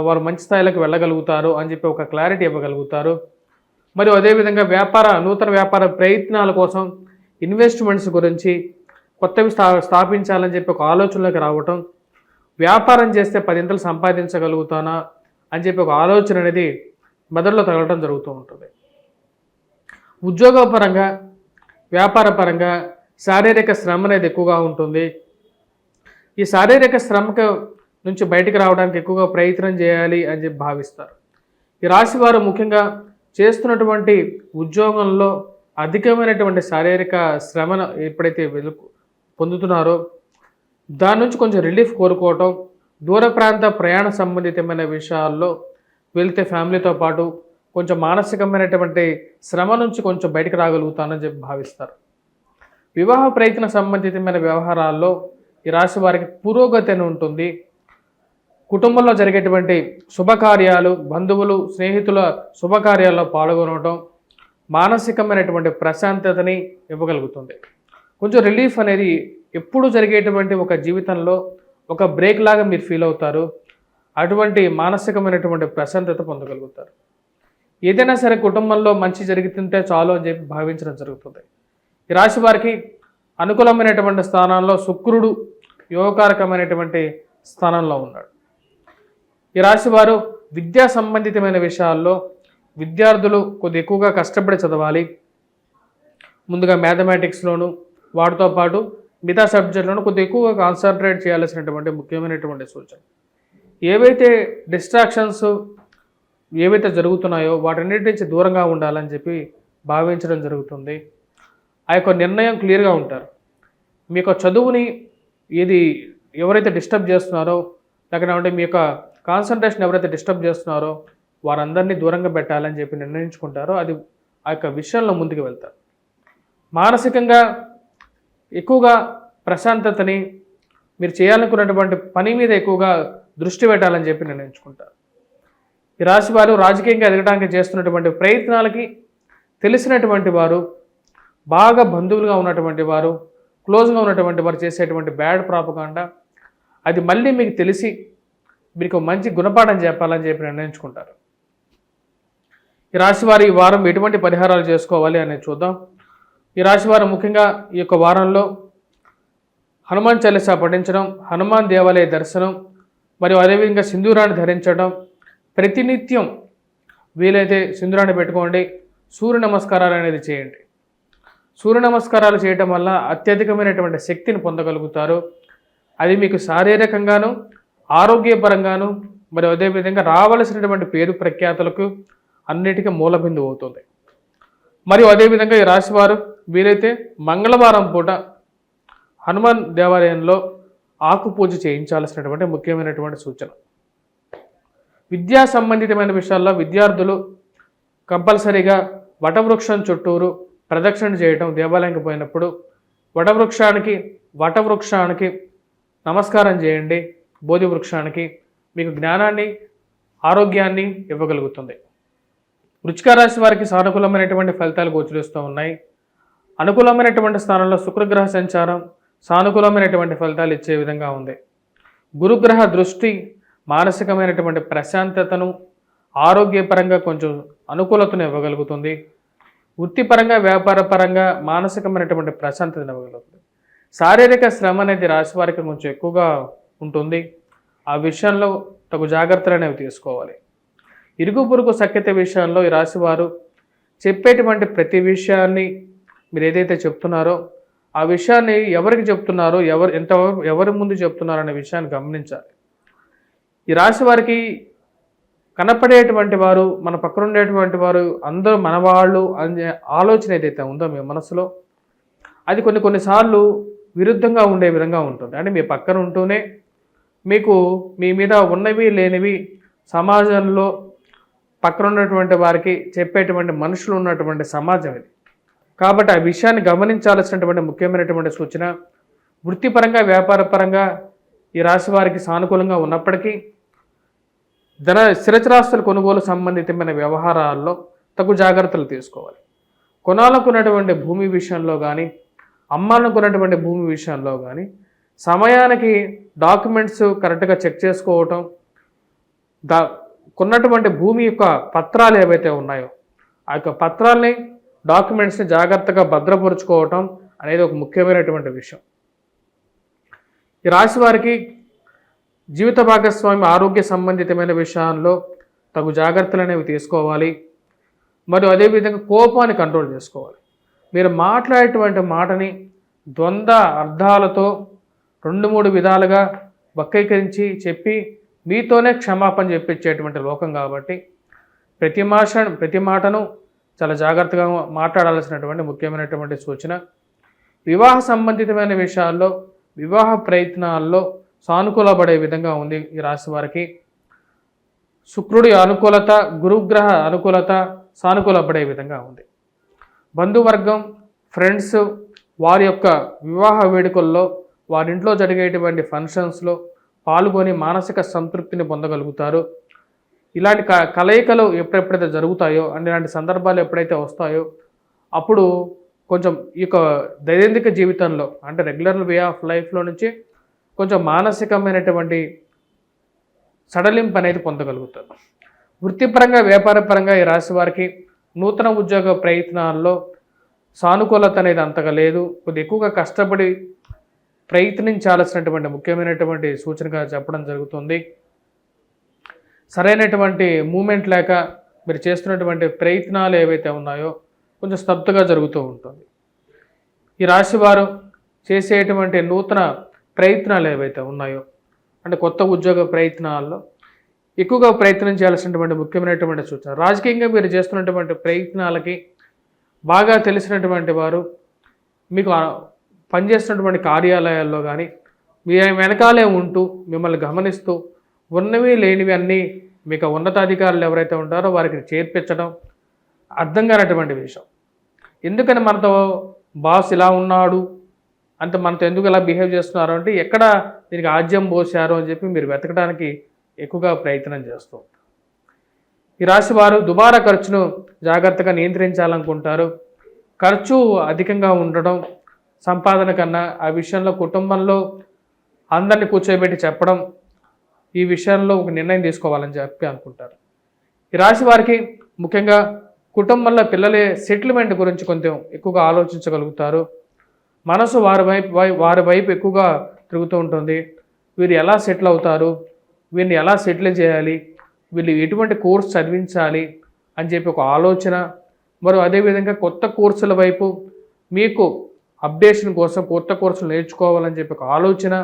వారు మంచి స్థాయిలోకి వెళ్ళగలుగుతారు అని చెప్పి ఒక క్లారిటీ ఇవ్వగలుగుతారు. మరియు అదేవిధంగా నూతన వ్యాపార ప్రయత్నాల కోసం ఇన్వెస్ట్మెంట్స్ గురించి కొత్తవి స్థాపించాలని చెప్పి ఒక ఆలోచనలోకి రావటం, వ్యాపారం చేస్తే 10 సంపాదించగలుగుతానా అని చెప్పి ఒక ఆలోచన అనేది మెదడులో తగలటం జరుగుతూ ఉంటుంది. ఉద్యోగపరంగా వ్యాపారపరంగా శారీరక శ్రమ అనేది ఎక్కువగా ఉంటుంది. ఈ శారీరక శ్రమకు నుంచి బయటికి రావడానికి ఎక్కువగా ప్రయత్నం చేయాలి అని చెప్పి భావిస్తారు. ఈ రాశి వారు ముఖ్యంగా చేస్తున్నటువంటి ఉద్యోగంలో అధికమైనటువంటి శారీరక శ్రమను ఎప్పుడైతే పొందుతున్నారో దాని నుంచి కొంచెం రిలీఫ్ కోరుకోవటం, దూర ప్రాంత ప్రయాణ సంబంధితమైన విషయాల్లో వెళ్తే ఫ్యామిలీతో పాటు కొంచెం మానసికమైనటువంటి శ్రమ నుంచి కొంచెం బయటకు రాగలుగుతానని చెప్పి భావిస్తారు. వివాహ ప్రయత్న సంబంధితమైన వ్యవహారాల్లో ఈ రాశి వారికి పురోగతి అని ఉంటుంది. కుటుంబంలో జరిగేటువంటి శుభకార్యాలు, బంధువులు, స్నేహితుల శుభకార్యాల్లో పాల్గొనడం మానసికమైనటువంటి ప్రశాంతతని ఇవ్వగలుగుతుంది. కొంచెం రిలీఫ్ అనేది ఎప్పుడు జరిగేటువంటి ఒక జీవితంలో ఒక బ్రేక్ లాగా మీరు ఫీల్ అవుతారు. అటువంటి మానసికమైనటువంటి ప్రశాంతత పొందగలుగుతారు. ఏదైనా సరే కుటుంబంలో మంచి జరుగుతుంటే చాలు అని చెప్పి భావించడం జరుగుతుంది. ఈ రాశి వారికి అనుకూలమైనటువంటి స్థానాల్లో శుక్రుడు యోగకారకమైనటువంటి స్థానంలో ఉన్నాడు. ఈ రాశి వారు విద్యా సంబంధితమైన విషయాల్లో విద్యార్థులు కొద్ది ఎక్కువగా కష్టపడి చదవాలి. ముందుగా మ్యాథమెటిక్స్లోను వాటితో పాటు మిగతా సబ్జెక్టులను కొద్ది ఎక్కువగా కాన్సన్ట్రేట్ చేయాల్సినటువంటి ముఖ్యమైనటువంటి సూచన. ఏవైతే డిస్ట్రాక్షన్స్ ఏవైతే జరుగుతున్నాయో వాటన్నిటి నుంచి దూరంగా ఉండాలని చెప్పి భావించడం జరుగుతుంది. ఆ యొక్క నిర్ణయం క్లియర్గా ఉంటారు. మీ యొక్క చదువుని ఎవరైతే డిస్టర్బ్ చేస్తున్నారో లేకపోతే మీ యొక్క కాన్సన్ట్రేషన్ ఎవరైతే డిస్టర్బ్ చేస్తున్నారో వారందరినీ దూరంగా పెట్టాలని చెప్పి నిర్ణయించుకుంటారో అది ఆ యొక్క విషయంలో ముందుకు వెళ్తారు. మానసికంగా ఎక్కువగా ప్రశాంతతని మీరు చేయాలనుకున్నటువంటి పని మీద ఎక్కువగా దృష్టి పెట్టాలని చెప్పి నిర్ణయించుకుంటారు. ఈ రాశి వారు రాజకీయంగా ఎదగడానికి చేస్తున్నటువంటి ప్రయత్నాలకి తెలిసినటువంటి వారు, బాగా బంధువులుగా ఉన్నటువంటి వారు, క్లోజ్గా ఉన్నటువంటి వారు చేసేటువంటి బ్యాడ్ ప్రాపగాండా అది మళ్ళీ మీకు తెలిసి మీకు మంచి గుణపాఠం చెప్పాలని చెప్పి నిర్ణయించుకుంటారు. ఈ రాశి వారు ఈ వారం ఎటువంటి పరిహారాలు చేసుకోవాలి అనేది చూద్దాం. ఈ రాశి వారు ముఖ్యంగా ఈ యొక్క వారంలో హనుమాన్ చాలీసా పఠించడం, హనుమాన్ దేవాలయ దర్శనం మరియు అదేవిధంగా సింధూరాన్ని ధరించడం, ప్రతినిత్యం వీలైతే సింధూరాన్ని పెట్టుకోండి, సూర్య నమస్కారాలు అనేది చేయండి. సూర్య నమస్కారాలు చేయటం వల్ల అత్యధికమైనటువంటి శక్తిని పొందగలుగుతారు. అది మీకు శారీరకంగాను ఆరోగ్యపరంగాను మరియు అదేవిధంగా రావలసినటువంటి పేరు ప్రఖ్యాతులకు అన్నిటికీ మూలబిందువు అవుతుంది. మరియు అదేవిధంగా ఈ రాశివారు వీరైతే మంగళవారం పూట హనుమాన్ దేవాలయంలో ఆకు పూజ చేయించాల్సినటువంటి ముఖ్యమైనటువంటి సూచన. విద్యా సంబంధితమైన విషయాల్లో విద్యార్థులు కంపల్సరీగా వటవృక్షం చుట్టూరు ప్రదక్షిణ చేయటం, దేవాలయంకి పోయినప్పుడు వటవృక్షానికి నమస్కారం చేయండి. బోధి వృక్షానికి మీకు జ్ఞానాన్ని ఆరోగ్యాన్ని ఇవ్వగలుగుతుంది. వృశ్చిక రాశి వారికి సానుకూలమైనటువంటి ఫలితాలు గోచరిస్తూ ఉన్నాయి. అనుకూలమైనటువంటి స్థానంలో శుక్రగ్రహ సంచారం సానుకూలమైనటువంటి ఫలితాలు ఇచ్చే విధంగా ఉంది. గురుగ్రహ దృష్టి మానసికమైనటువంటి ప్రశాంతతను, ఆరోగ్యపరంగా కొంచెం అనుకూలతను ఇవ్వగలుగుతుంది. వృత్తిపరంగా వ్యాపారపరంగా మానసికమైనటువంటి ప్రశాంతతను ఇవ్వగలుగుతుంది. శారీరక శ్రమ అనేది రాశి వారికి కొంచెం ఎక్కువగా ఉంటుంది. ఆ విషయంలో తగు జాగ్రత్తలు అనేవి తీసుకోవాలి. ఇరుగు పొరుగు సఖ్యత విషయంలో ఈ రాశివారు చెప్పేటువంటి ప్రతి విషయాన్ని మీరు ఏదైతే చెప్తున్నారో ఆ విషయాన్ని ఎవరికి చెప్తున్నారో, ఎవరి ముందు చెప్తున్నారో అనే విషయాన్ని గమనించాలి. ఈ రాశి వారికి కనపడేటువంటి వారు, మన పక్కన ఉండేటువంటి వారు అందరూ మనవాళ్ళు అనే ఆలోచన ఏదైతే ఉందో మీ మనసులో అది కొన్నిసార్లు విరుద్ధంగా ఉండే విధంగా ఉంటుంది. అంటే మీ పక్కన ఉంటూనే మీకు మీ మీద ఉన్నవి లేనివి సమాజంలో పక్కన ఉన్నటువంటి వారికి చెప్పేటువంటి మనుషులు ఉన్నటువంటి సమాజం ఇది. కాబట్టి ఆ విషయాన్ని గమనించాల్సినటువంటి ముఖ్యమైనటువంటి సూచన. వృత్తిపరంగా వ్యాపారపరంగా ఈ రాశి వారికి సానుకూలంగా ఉన్నప్పటికీ స్థిరచరాస్తుల కొనుగోలు సంబంధితమైన వ్యవహారాల్లో తగు జాగ్రత్తలు తీసుకోవాలి. కొనాలనుకున్నటువంటి భూమి విషయంలో కానీ, అమ్మాలనుకున్నటువంటి భూమి విషయంలో కానీ సమయానికి డాక్యుమెంట్స్ కరెక్ట్గా చెక్ చేసుకోవటం, కొన్నటువంటి భూమి యొక్క పత్రాలు ఏవైతే ఉన్నాయో ఆ యొక్క పత్రాలని, డాక్యుమెంట్స్ని జాగ్రత్తగా భద్రపరుచుకోవటం అనేది ఒక ముఖ్యమైనటువంటి విషయం. ఈ రాశి వారికి జీవిత భాగస్వామి ఆరోగ్య సంబంధితమైన విషయాల్లో తగు జాగ్రత్తలు అనేవి తీసుకోవాలి. మరియు అదేవిధంగా కోపాన్ని కంట్రోల్ చేసుకోవాలి. మీరు మాట్లాడేటువంటి మాటని ద్వంద్వ అర్థాలతో 2-3 విధాలుగా వక్రీకరించి చెప్పి మీతోనే క్షమాపణ చెప్పించేటువంటి లోకం కాబట్టి ప్రతి మాటను చాలా జాగ్రత్తగా మాట్లాడాల్సినటువంటి ముఖ్యమైనటువంటి సూచన. వివాహ సంబంధితమైన విషయాల్లో, వివాహ ప్రయత్నాల్లో సానుకూలపడే విధంగా ఉంది ఈ రాశి వారికి. శుక్రుడి అనుకూలత, గురుగ్రహ అనుకూలత సానుకూలపడే విధంగా ఉంది. బంధువర్గం, ఫ్రెండ్స్ వారి యొక్క వివాహ వేడుకల్లో, వారింట్లో జరిగేటువంటి ఫంక్షన్స్లో పాల్గొని మానసిక సంతృప్తిని పొందగలుగుతారు. ఇలాంటి కలయికలు ఎప్పుడెప్పుడైతే జరుగుతాయో, ఇలాంటి సందర్భాలు ఎప్పుడైతే వస్తాయో అప్పుడు కొంచెం ఈ యొక్క దైనందిక జీవితంలో అంటే రెగ్యులర్ వే ఆఫ్ లైఫ్లో నుంచి కొంచెం మానసికమైనటువంటి సడలింపు అనేది పొందగలుగుతారు. వృత్తిపరంగా వ్యాపారపరంగా ఈ రాశి వారికి నూతన ఉద్యోగ ప్రయత్నాల్లో సానుకూలత అనేది అంతగా లేదు. కొద్దిగా ఎక్కువగా కష్టపడి ప్రయత్నించాల్సినటువంటి ముఖ్యమైనటువంటి సూచనగా చెప్పడం జరుగుతుంది. సరైనటువంటి మూమెంట్ లేక మీరు చేస్తున్నటువంటి ప్రయత్నాలు ఏవైతే ఉన్నాయో కొంచెం స్తబ్దుగా జరుగుతూ ఉంటుంది. ఈ రాశి వారు చేసేటువంటి నూతన ప్రయత్నాలు ఏవైతే ఉన్నాయో అంటే కొత్త ఉద్యోగ ప్రయత్నాల్లో ఎక్కువగా ప్రయత్నం చేయాల్సినటువంటి ముఖ్యమైనటువంటి సూచన. రాజకీయంగా మీరు చేస్తున్నటువంటి ప్రయత్నాలకి బాగా తెలిసినటువంటి వారు మీకు పనిచేస్తున్నటువంటి కార్యాలయాల్లో కానీ మీ వెనకాలే ఉంటూ మిమ్మల్ని గమనిస్తూ ఉన్నవి లేనివి అన్నీ మీకు ఉన్నతాధికారులు ఎవరైతే ఉంటారో వారికి చేర్పించడం అర్థం కానటువంటి విషయం. ఎందుకని మనతో బాస్ ఇలా ఉన్నాడు అంటే మనతో ఎందుకు ఇలా బిహేవ్ చేస్తున్నారు అంటే ఎక్కడ దీనికి ఆజ్యం పోసారు అని చెప్పి మీరు వెతకడానికి ఎక్కువగా ప్రయత్నం చేస్తూ ఉంటారు. ఈ రాశి వారు దుబారా ఖర్చును జాగ్రత్తగా నియంత్రించాలనుకుంటారు. ఖర్చు అధికంగా ఉండడం సంపాదన కన్నా ఆ విషయంలో కుటుంబంలో అందరిని కూర్చోబెట్టి చెప్పడం ఈ విషయంలో ఒక నిర్ణయం తీసుకోవాలని చెప్పి అనుకుంటారు. ఈ రాశి వారికి ముఖ్యంగా కుటుంబంలో పిల్లల సెటిల్మెంట్ గురించి కొంచెం ఎక్కువగా ఆలోచించగలుగుతారు. మనసు వారి వైపు ఎక్కువగా తిరుగుతూ ఉంటుంది. వీరు ఎలా సెటిల్ అవుతారు, వీరిని ఎలా సెటిల్ చేయాలి, వీళ్ళు ఎటువంటి కోర్స్ చదివించాలి అని చెప్పి ఒక ఆలోచన, మరియు అదేవిధంగా కొత్త కోర్సుల వైపు మీకు అప్డేషన్ కోసం కొత్త కోర్సులు నేర్చుకోవాలని చెప్పి ఒక ఆలోచన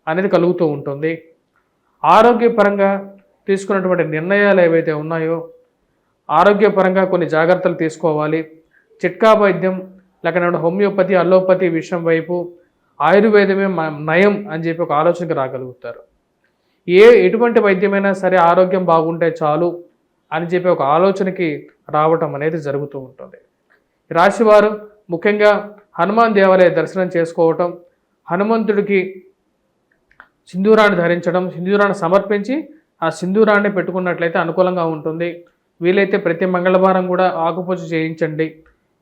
అనేది కలుగుతూ ఉంటుంది. ఆరోగ్యపరంగా తీసుకున్నటువంటి నిర్ణయాలు ఏవైతే ఉన్నాయో ఆరోగ్యపరంగా కొన్ని జాగ్రత్తలు తీసుకోవాలి. చిట్కా వైద్యం లేకపోతే హోమియోపతి అల్లోపతి విషయం వైపు ఆయుర్వేదమే నయం అని చెప్పి ఒక ఆలోచనకు రాగలుగుతారు. ఎటువంటి వైద్యమైనా సరే ఆరోగ్యం బాగుంటే చాలు అని చెప్పి ఒక ఆలోచనకి రావటం అనేది జరుగుతూ ఉంటుంది. రాశివారు ముఖ్యంగా హనుమాన్ దేవాలయ దర్శనం చేసుకోవటం, హనుమంతుడికి సింధూరాన్ని ధరించడం, సింధూరాన్ని సమర్పించి ఆ సింధూరాన్ని పెట్టుకున్నట్లయితే అనుకూలంగా ఉంటుంది. వీలైతే ప్రతి మంగళవారం కూడా ఆకుపూజ చేయించండి.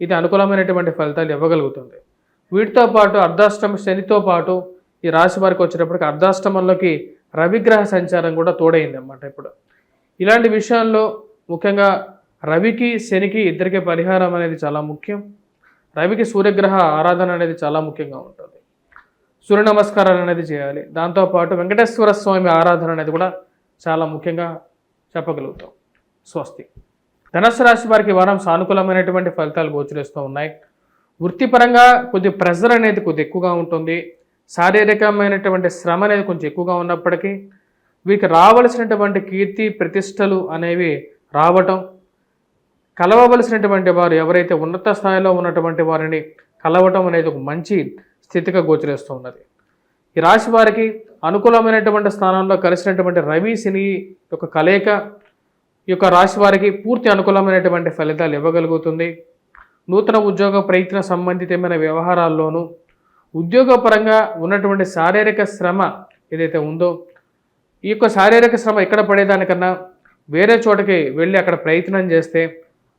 ఇది అనుకూలమైనటువంటి ఫలితాలు ఇవ్వగలుగుతుంది. వీటితో పాటు అర్ధాష్టమ శనితో పాటు ఈ రాశి వారికి వచ్చేటప్పటికి అర్ధాష్టమంలోకి రవిగ్రహ సంచారం కూడా తోడైంది అన్నమాట. ఇప్పుడు ఇలాంటి విషయాల్లో ముఖ్యంగా రవికి శనికి ఇద్దరికీ పరిహారం అనేది చాలా ముఖ్యం. రవికి సూర్యగ్రహ ఆరాధన అనేది చాలా ముఖ్యంగా ఉంటుంది. సూర్య నమస్కారాలు అనేది చేయాలి. దాంతోపాటు వెంకటేశ్వర స్వామి ఆరాధన అనేది కూడా చాలా ముఖ్యంగా చెప్పగలుగుతాం. స్వస్తి. ధనుస్సు రాశి వారికి వారం సానుకూలమైనటువంటి ఫలితాలు గోచరిస్తూ ఉన్నాయి. వృత్తిపరంగా కొద్ది ప్రెజర్ అనేది కొద్ది ఎక్కువగా ఉంటుంది. శారీరకమైనటువంటి శ్రమ అనేది కొంచెం ఎక్కువగా ఉన్నప్పటికీ వీరికి రావలసినటువంటి కీర్తి ప్రతిష్టలు అనేవి రావటం, కలవవలసినటువంటి వారు ఎవరైతే ఉన్నత స్థాయిలో ఉన్నటువంటి వారిని కలవటం అనేది ఒక మంచి స్థితిగా గోచరిస్తూ ఉన్నది. ఈ రాశి వారికి అనుకూలమైనటువంటి స్థానంలో కలిసినటువంటి రవి శని యొక్క కలయిక ఈ యొక్క రాశి వారికి పూర్తి అనుకూలమైనటువంటి ఫలితాలు ఇవ్వగలుగుతుంది. నూతన ఉద్యోగ ప్రయత్న సంబంధితమైన వ్యవహారాల్లోనూ ఉద్యోగపరంగా ఉన్నటువంటి శారీరక శ్రమ ఏదైతే ఉందో ఈ యొక్క శారీరక శ్రమ ఎక్కడ పడేదానికన్నా వేరే చోటకి వెళ్ళి అక్కడ ప్రయత్నం చేస్తే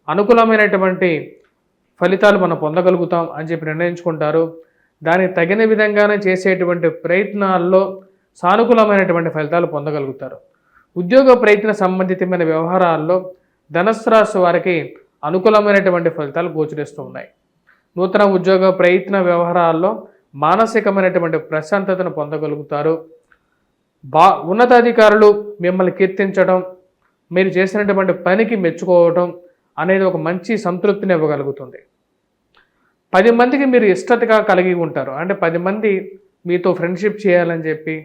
అనుకూలమైనటువంటి ఫలితాలు మనం పొందగలుగుతాం అని చెప్పి నిర్ణయించుకుంటారు. దానికి తగిన విధంగానే చేసేటువంటి ప్రయత్నాల్లో సానుకూలమైనటువంటి ఫలితాలు పొందగలుగుతారు. ఉద్యోగ ప్రయత్న సంబంధితమైన వ్యవహారాల్లో ధనుస్సు రాశి వారికి అనుకూలమైనటువంటి ఫలితాలు గోచరిస్తూ ఉన్నాయి. నూతన ఉద్యోగ ప్రయత్న వ్యవహారాల్లో మానసికమైనటువంటి ప్రశాంతతను పొందగలుగుతారు. ఉన్నతాధికారులు మిమ్మల్ని కీర్తించడం, మీరు చేసినటువంటి పనికి మెచ్చుకోవడం అనేది ఒక మంచి సంతృప్తిని ఇవ్వగలుగుతుంది. 10 మందికి మీరు ఇష్టతగా కలిగి ఉంటారు. అంటే 10 మంది మీతో ఫ్రెండ్షిప్ చేయాలని చెప్పి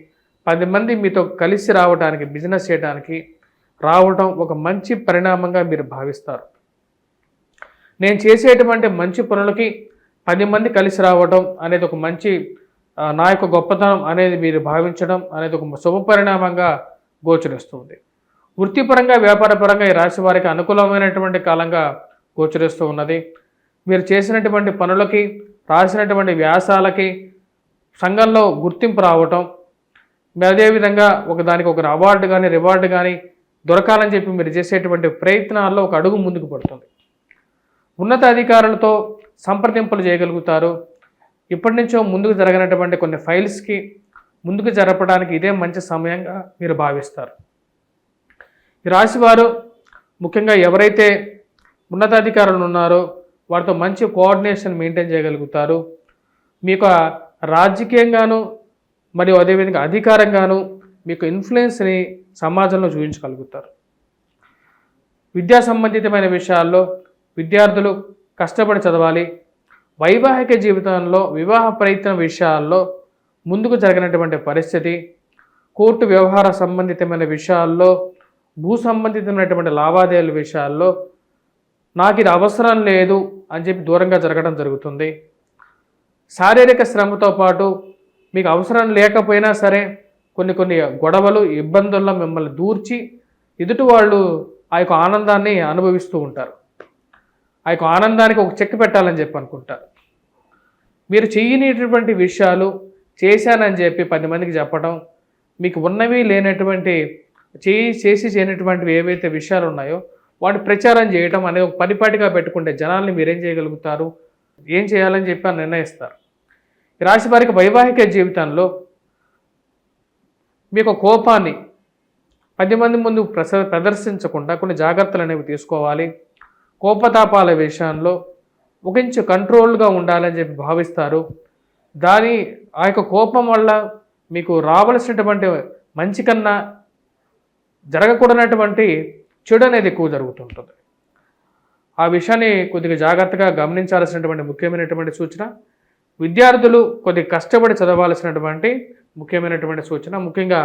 10 మంది మీతో కలిసి రావడానికి బిజినెస్ చేయడానికి రావడం ఒక మంచి పరిణామంగా మీరు భావిస్తారు. నేను చేసేటువంటి మంచి పనులకి 10 మంది కలిసి రావడం అనేది ఒక మంచి నా యొక్క గొప్పతనం అనేది మీరు భావించడం అనేది ఒక శుభ పరిణామంగా గోచరిస్తుంది. వృత్తిపరంగా వ్యాపారపరంగా ఈ రాశి వారికి అనుకూలమైనటువంటి కాలంగా గోచరిస్తూ ఉన్నది. మీరు చేసినటువంటి పనులకి రాసినటువంటి వ్యాసాలకి సంఘంలో గుర్తింపు రావటం, అదేవిధంగా దానికి ఒక అవార్డు కానీ రివార్డు కానీ దొరకాలని చెప్పి మీరు చేసేటువంటి ప్రయత్నాల్లో ఒక అడుగు ముందుకు పడుతుంది. ఉన్నత అధికారులతో సంప్రదింపులు చేయగలుగుతారు. ఇప్పటి నుంచో ముందుకు జరగనటువంటి కొన్ని ఫైల్స్కి ముందుకు జరపడానికి ఇదే మంచి సమయంగా మీరు భావిస్తారు. ఈ రాశివారు ముఖ్యంగా ఎవరైతే ఉన్నతాధికారులు ఉన్నారో వారితో మంచి కోఆర్డినేషన్ మెయింటైన్ చేయగలుగుతారు. మీకు రాజకీయంగాను మరియు అదేవిధంగా అధికారంగాను మీకు ఇన్ఫ్లుయెన్స్ని సమాజంలో చూపించగలుగుతారు. విద్యా సంబంధితమైన విషయాల్లో విద్యార్థులు కష్టపడి చదవాలి. వైవాహిక జీవితంలో వివాహ ప్రయత్న విషయాల్లో ముందుకు జరిగినటువంటి పరిస్థితి, కోర్టు వ్యవహార సంబంధితమైన విషయాల్లో, భూ సంబంధితమైనటువంటి లావాదేవీల విషయాల్లో నాకు ఇది అవసరం లేదు అని చెప్పి దూరంగా జరగడం జరుగుతుంది. శారీరక శ్రమతో పాటు మీకు అవసరం లేకపోయినా సరే కొన్ని గొడవలు, ఇబ్బందుల్లో మిమ్మల్ని దూర్చి ఎదుటి వాళ్ళు ఆ యొక్క ఆనందాన్ని అనుభవిస్తూ ఉంటారు. ఆ యొక్క ఆనందానికి ఒక చెక్ పెట్టాలని చెప్పి అనుకుంటారు. మీరు చేయనిటువంటి విషయాలు చేశానని చెప్పి 10 మందికి చెప్పడం, మీకు ఉన్నవి లేనటువంటి చేసి చేయనటువంటివి ఏవైతే విషయాలు ఉన్నాయో వాటిని ప్రచారం చేయడం అనేది ఒక పరిపాటిగా పెట్టుకుంటే జనాల్ని మీరేం చేయగలుగుతారు, ఏం చేయాలని చెప్పి నిర్ణయిస్తారు. ఈ రాశి వారికి వైవాహిక జీవితంలో మీకు కోపాన్ని 10 మంది ముందు ప్రదర్శించకుండా కొన్ని జాగ్రత్తలు అనేవి తీసుకోవాలి. కోపతాపాల విషయంలో ఒక ఇంచు కంట్రోల్గా ఉండాలని చెప్పి భావిస్తారు. ఆ యొక్క కోపం వల్ల మీకు రావలసినటువంటి మంచి కన్నా జరగకూడనటువంటి చెడు అనేది ఎక్కువ జరుగుతుంటుంది. ఆ విషయాన్ని కొద్దిగా జాగ్రత్తగా గమనించాల్సినటువంటి ముఖ్యమైనటువంటి సూచన. విద్యార్థులు కొద్దిగా కష్టపడి చదవాల్సినటువంటి ముఖ్యమైనటువంటి సూచన. ముఖ్యంగా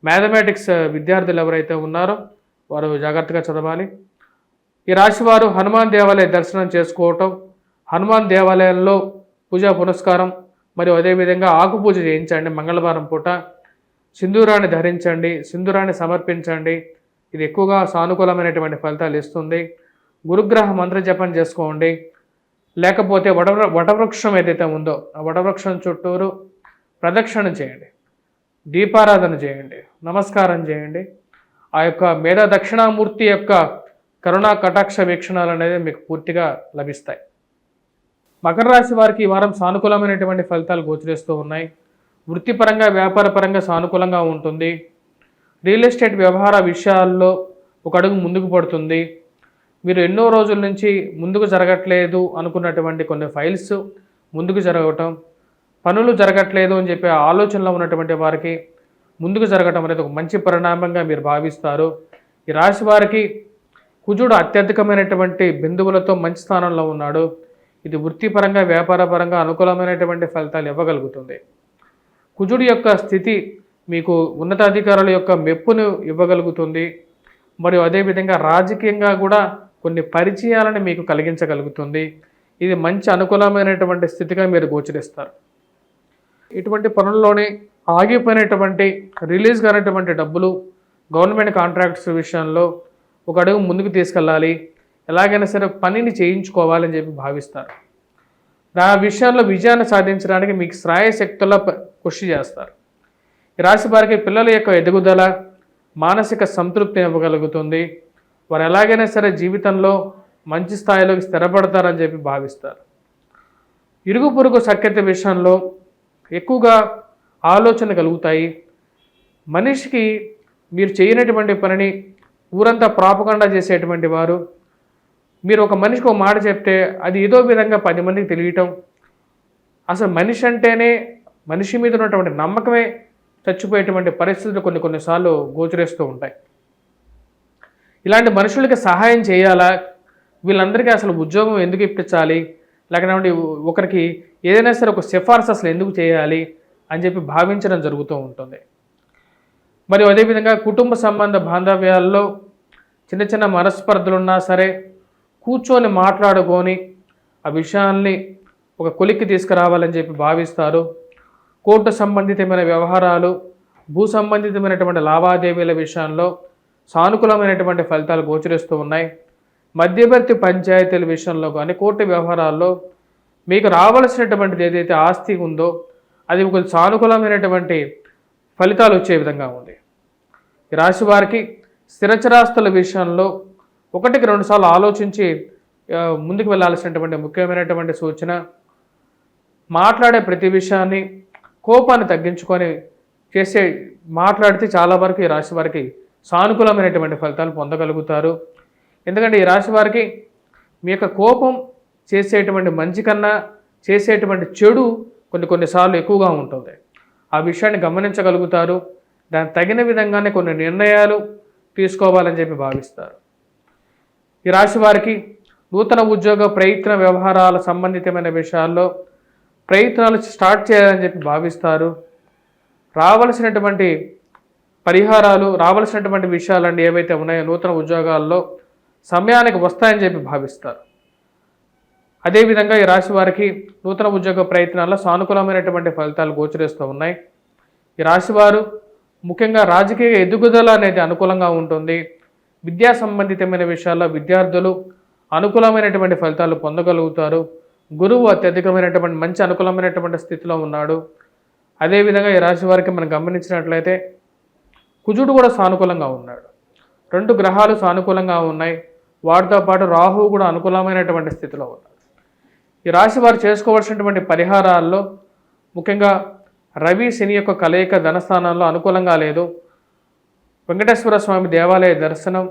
మ్యాథమెటిక్స్ విద్యార్థులు ఎవరైతే ఉన్నారో వారు జాగ్రత్తగా చదవాలి. ఈ రాశివారు హనుమాన్ దేవాలయ దర్శనం చేసుకోవటం, హనుమాన్ దేవాలయంలో పూజా పునస్కారం మరియు అదేవిధంగా ఆకు పూజ చేయించండి. మంగళవారం పూట సింధూరాన్ని ధరించండి, సింధూరాన్ని సమర్పించండి. ఇది ఎక్కువగా సానుకూలమైనటువంటి ఫలితాలు ఇస్తుంది. గురుగ్రహ మంత్ర జపం చేసుకోండి. లేకపోతే వటవృక్షం ఏదైతే ఉందో ఆ వటవృక్షం చుట్టూరు ప్రదక్షిణ చేయండి, దీపారాధన చేయండి, నమస్కారం చేయండి. ఆ యొక్క మేధా దక్షిణామూర్తి యొక్క కరుణా కటాక్ష వీక్షణాలు అనేది మీకు పూర్తిగా లభిస్తాయి. మకర రాశి వారికి ఈ వారం సానుకూలమైనటువంటి ఫలితాలు గోచరిస్తూ ఉన్నాయి. వృత్తిపరంగా వ్యాపారపరంగా సానుకూలంగా ఉంటుంది. రియల్ ఎస్టేట్ వ్యవహార విషయాల్లో ఒక అడుగు ముందుకు పడుతుంది. మీరు ఎన్నో రోజుల నుంచి ముందుకు జరగట్లేదు అనుకున్నటువంటి కొన్ని ఫైల్స్ ముందుకు జరగటం, పనులు జరగట్లేదు అని చెప్పి ఆలోచనలో ఉన్నటువంటి వారికి ముందుకు జరగటం అనేది ఒక మంచి పరిణామంగా మీరు భావిస్తారు. ఈ రాశి వారికి కుజుడు అత్యధికమైనటువంటి బిందువులతో మంచి స్థానంలో ఉన్నాడు. ఇది వృత్తిపరంగా వ్యాపారపరంగా అనుకూలమైనటువంటి ఫలితాలు ఇవ్వగలుగుతుంది. కుజుడు యొక్క స్థితి మీకు ఉన్నతాధికారుల యొక్క మెప్పును ఇవ్వగలుగుతుంది. మరియు అదేవిధంగా రాజకీయంగా కూడా కొన్ని పరిచయాలను మీకు కలిగించగలుగుతుంది. ఇది మంచి అనుకూలమైనటువంటి స్థితిగా మీరు గోచరిస్తారు. ఇటువంటి పనుల్లోనే ఆగిపోయినటువంటి రిలీజ్ కానటువంటి డబ్బులు, గవర్నమెంట్ కాంట్రాక్ట్స్ విషయంలో ఒక అడుగు ముందుకు తీసుకెళ్ళాలి, ఎలాగైనా సరే పనిని చేయించుకోవాలని చెప్పి భావిస్తారు. ఆ విషయాల్లో విజయాన్ని సాధించడానికి మీకు శ్రాయశక్తుల కృషి చేస్తారు. ఈ రాశి వారికి పిల్లల యొక్క ఎదుగుదల, మానసిక సంతృప్తిని ఇవ్వగలుగుతుంది. వారు ఎలాగైనా సరే జీవితంలో మంచి స్థాయిలోకి స్థిరపడతారని చెప్పి భావిస్తారు. ఇరుగు పొరుగు సఖ్యత విషయంలో ఎక్కువగా ఆలోచన కలుగుతాయి. మనిషికి మీరు చేయనటువంటి పనిని ఊరంతా ప్రాపగండా చేసేటువంటి వారు, మీరు ఒక మనిషికి ఒక మాట చెప్తే అది ఏదో విధంగా 10 మందికి తెలియటం, అసలు మనిషి అంటేనే మనిషి మీద ఉన్నటువంటి నమ్మకమే చచ్చిపోయేటువంటి పరిస్థితులు కొన్నిసార్లు గోచరిస్తూ ఉంటాయి. ఇలాంటి మనుషులకి సహాయం చేయాలా, వీళ్ళందరికీ అసలు ఉద్యోగం ఎందుకు ఇప్పించాలి, లేకపోతే ఒకరికి ఏదైనా సరే ఒక సిఫార్సు అసలు ఎందుకు చేయాలి అని చెప్పి భావించడం జరుగుతూ ఉంటుంది. మరియు అదేవిధంగా కుటుంబ సంబంధ బాంధవ్యాల్లో చిన్న చిన్న మనస్పర్ధలు ఉన్నా సరే కూర్చొని మాట్లాడుకొని ఆ విషయాల్ని ఒక కొలిక్కి తీసుకురావాలని చెప్పి భావిస్తారు. కోర్టు సంబంధితమైన వ్యవహారాలు, భూ సంబంధితమైనటువంటి లావాదేవీల విషయంలో సానుకూలమైనటువంటి ఫలితాలు గోచరిస్తూ ఉన్నాయి. మధ్యవర్తి పంచాయతీల విషయంలో కానీ కోర్టు వ్యవహారాల్లో మీకు రావాల్సినటువంటిది ఏదైతే ఆస్తి ఉందో అది ఒక సానుకూలమైనటువంటి ఫలితాలు వచ్చే విధంగా ఉంది. ఈ రాశి వారికి స్థిరచరాస్తుల విషయంలో 1-2 సార్లు ఆలోచించి ముందుకు వెళ్ళాల్సినటువంటి ముఖ్యమైనటువంటి సూచన. మాట్లాడే ప్రతి విషయాన్ని కోపాన్ని తగ్గించుకొని మాట్లాడితే చాలా వరకు ఈ రాశి వారికి సానుకూలమైనటువంటి ఫలితాలు పొందగలుగుతారు. ఎందుకంటే ఈ రాశి వారికి మీ యొక్క కోపం చేసేటువంటి మంచి కన్నా చేసేటువంటి చెడు కొన్నిసార్లు ఎక్కువగా ఉంటుంది. ఆ విషయాన్ని గమనించగలుగుతారు. దానికి తగిన విధంగానే కొన్ని నిర్ణయాలు తీసుకోవాలని చెప్పి భావిస్తారు. ఈ రాశి వారికి నూతన ఉద్యోగ ప్రయత్న వ్యవహారాల సంబంధితమైన విషయాల్లో ప్రయత్నాలు స్టార్ట్ చేయాలని చెప్పి భావిస్తారు. రావాల్సినటువంటి పరిహారాలు, రావాల్సినటువంటి విషయాలన్నీ ఏవైతే ఉన్నాయో నూతన ఉద్యోగాల్లో సమయానికి వస్తాయని చెప్పి భావిస్తారు. అదేవిధంగా ఈ రాశి వారికి నూతన ఉద్యోగ ప్రయత్నాల్లో సానుకూలమైనటువంటి ఫలితాలు గోచరిస్తూ ఉన్నాయి. ఈ రాశివారు ముఖ్యంగా రాజకీయ ఎదుగుదల అనేది అనుకూలంగా ఉంటుంది. విద్యా సంబంధితమైన విషయాల్లో విద్యార్థులు అనుకూలమైనటువంటి ఫలితాలు పొందగలుగుతారు. గురువు అత్యధికమైనటువంటి మంచి అనుకూలమైనటువంటి స్థితిలో ఉన్నాడు. అదేవిధంగా ఈ రాశి వారికి మనం గమనించినట్లయితే కుజుడు కూడా సానుకూలంగా ఉన్నాడు. 2 గ్రహాలు సానుకూలంగా ఉన్నాయి. వాటితో పాటు రాహువు కూడా అనుకూలమైనటువంటి స్థితిలో ఉన్నాడు. ఈ రాశి వారు చేసుకోవాల్సినటువంటి పరిహారాల్లో ముఖ్యంగా రవి శని యొక్క కలయిక ధనస్థానంలో అనుకూలంగా లేదు. వెంకటేశ్వర స్వామి దేవాలయ దర్శనం,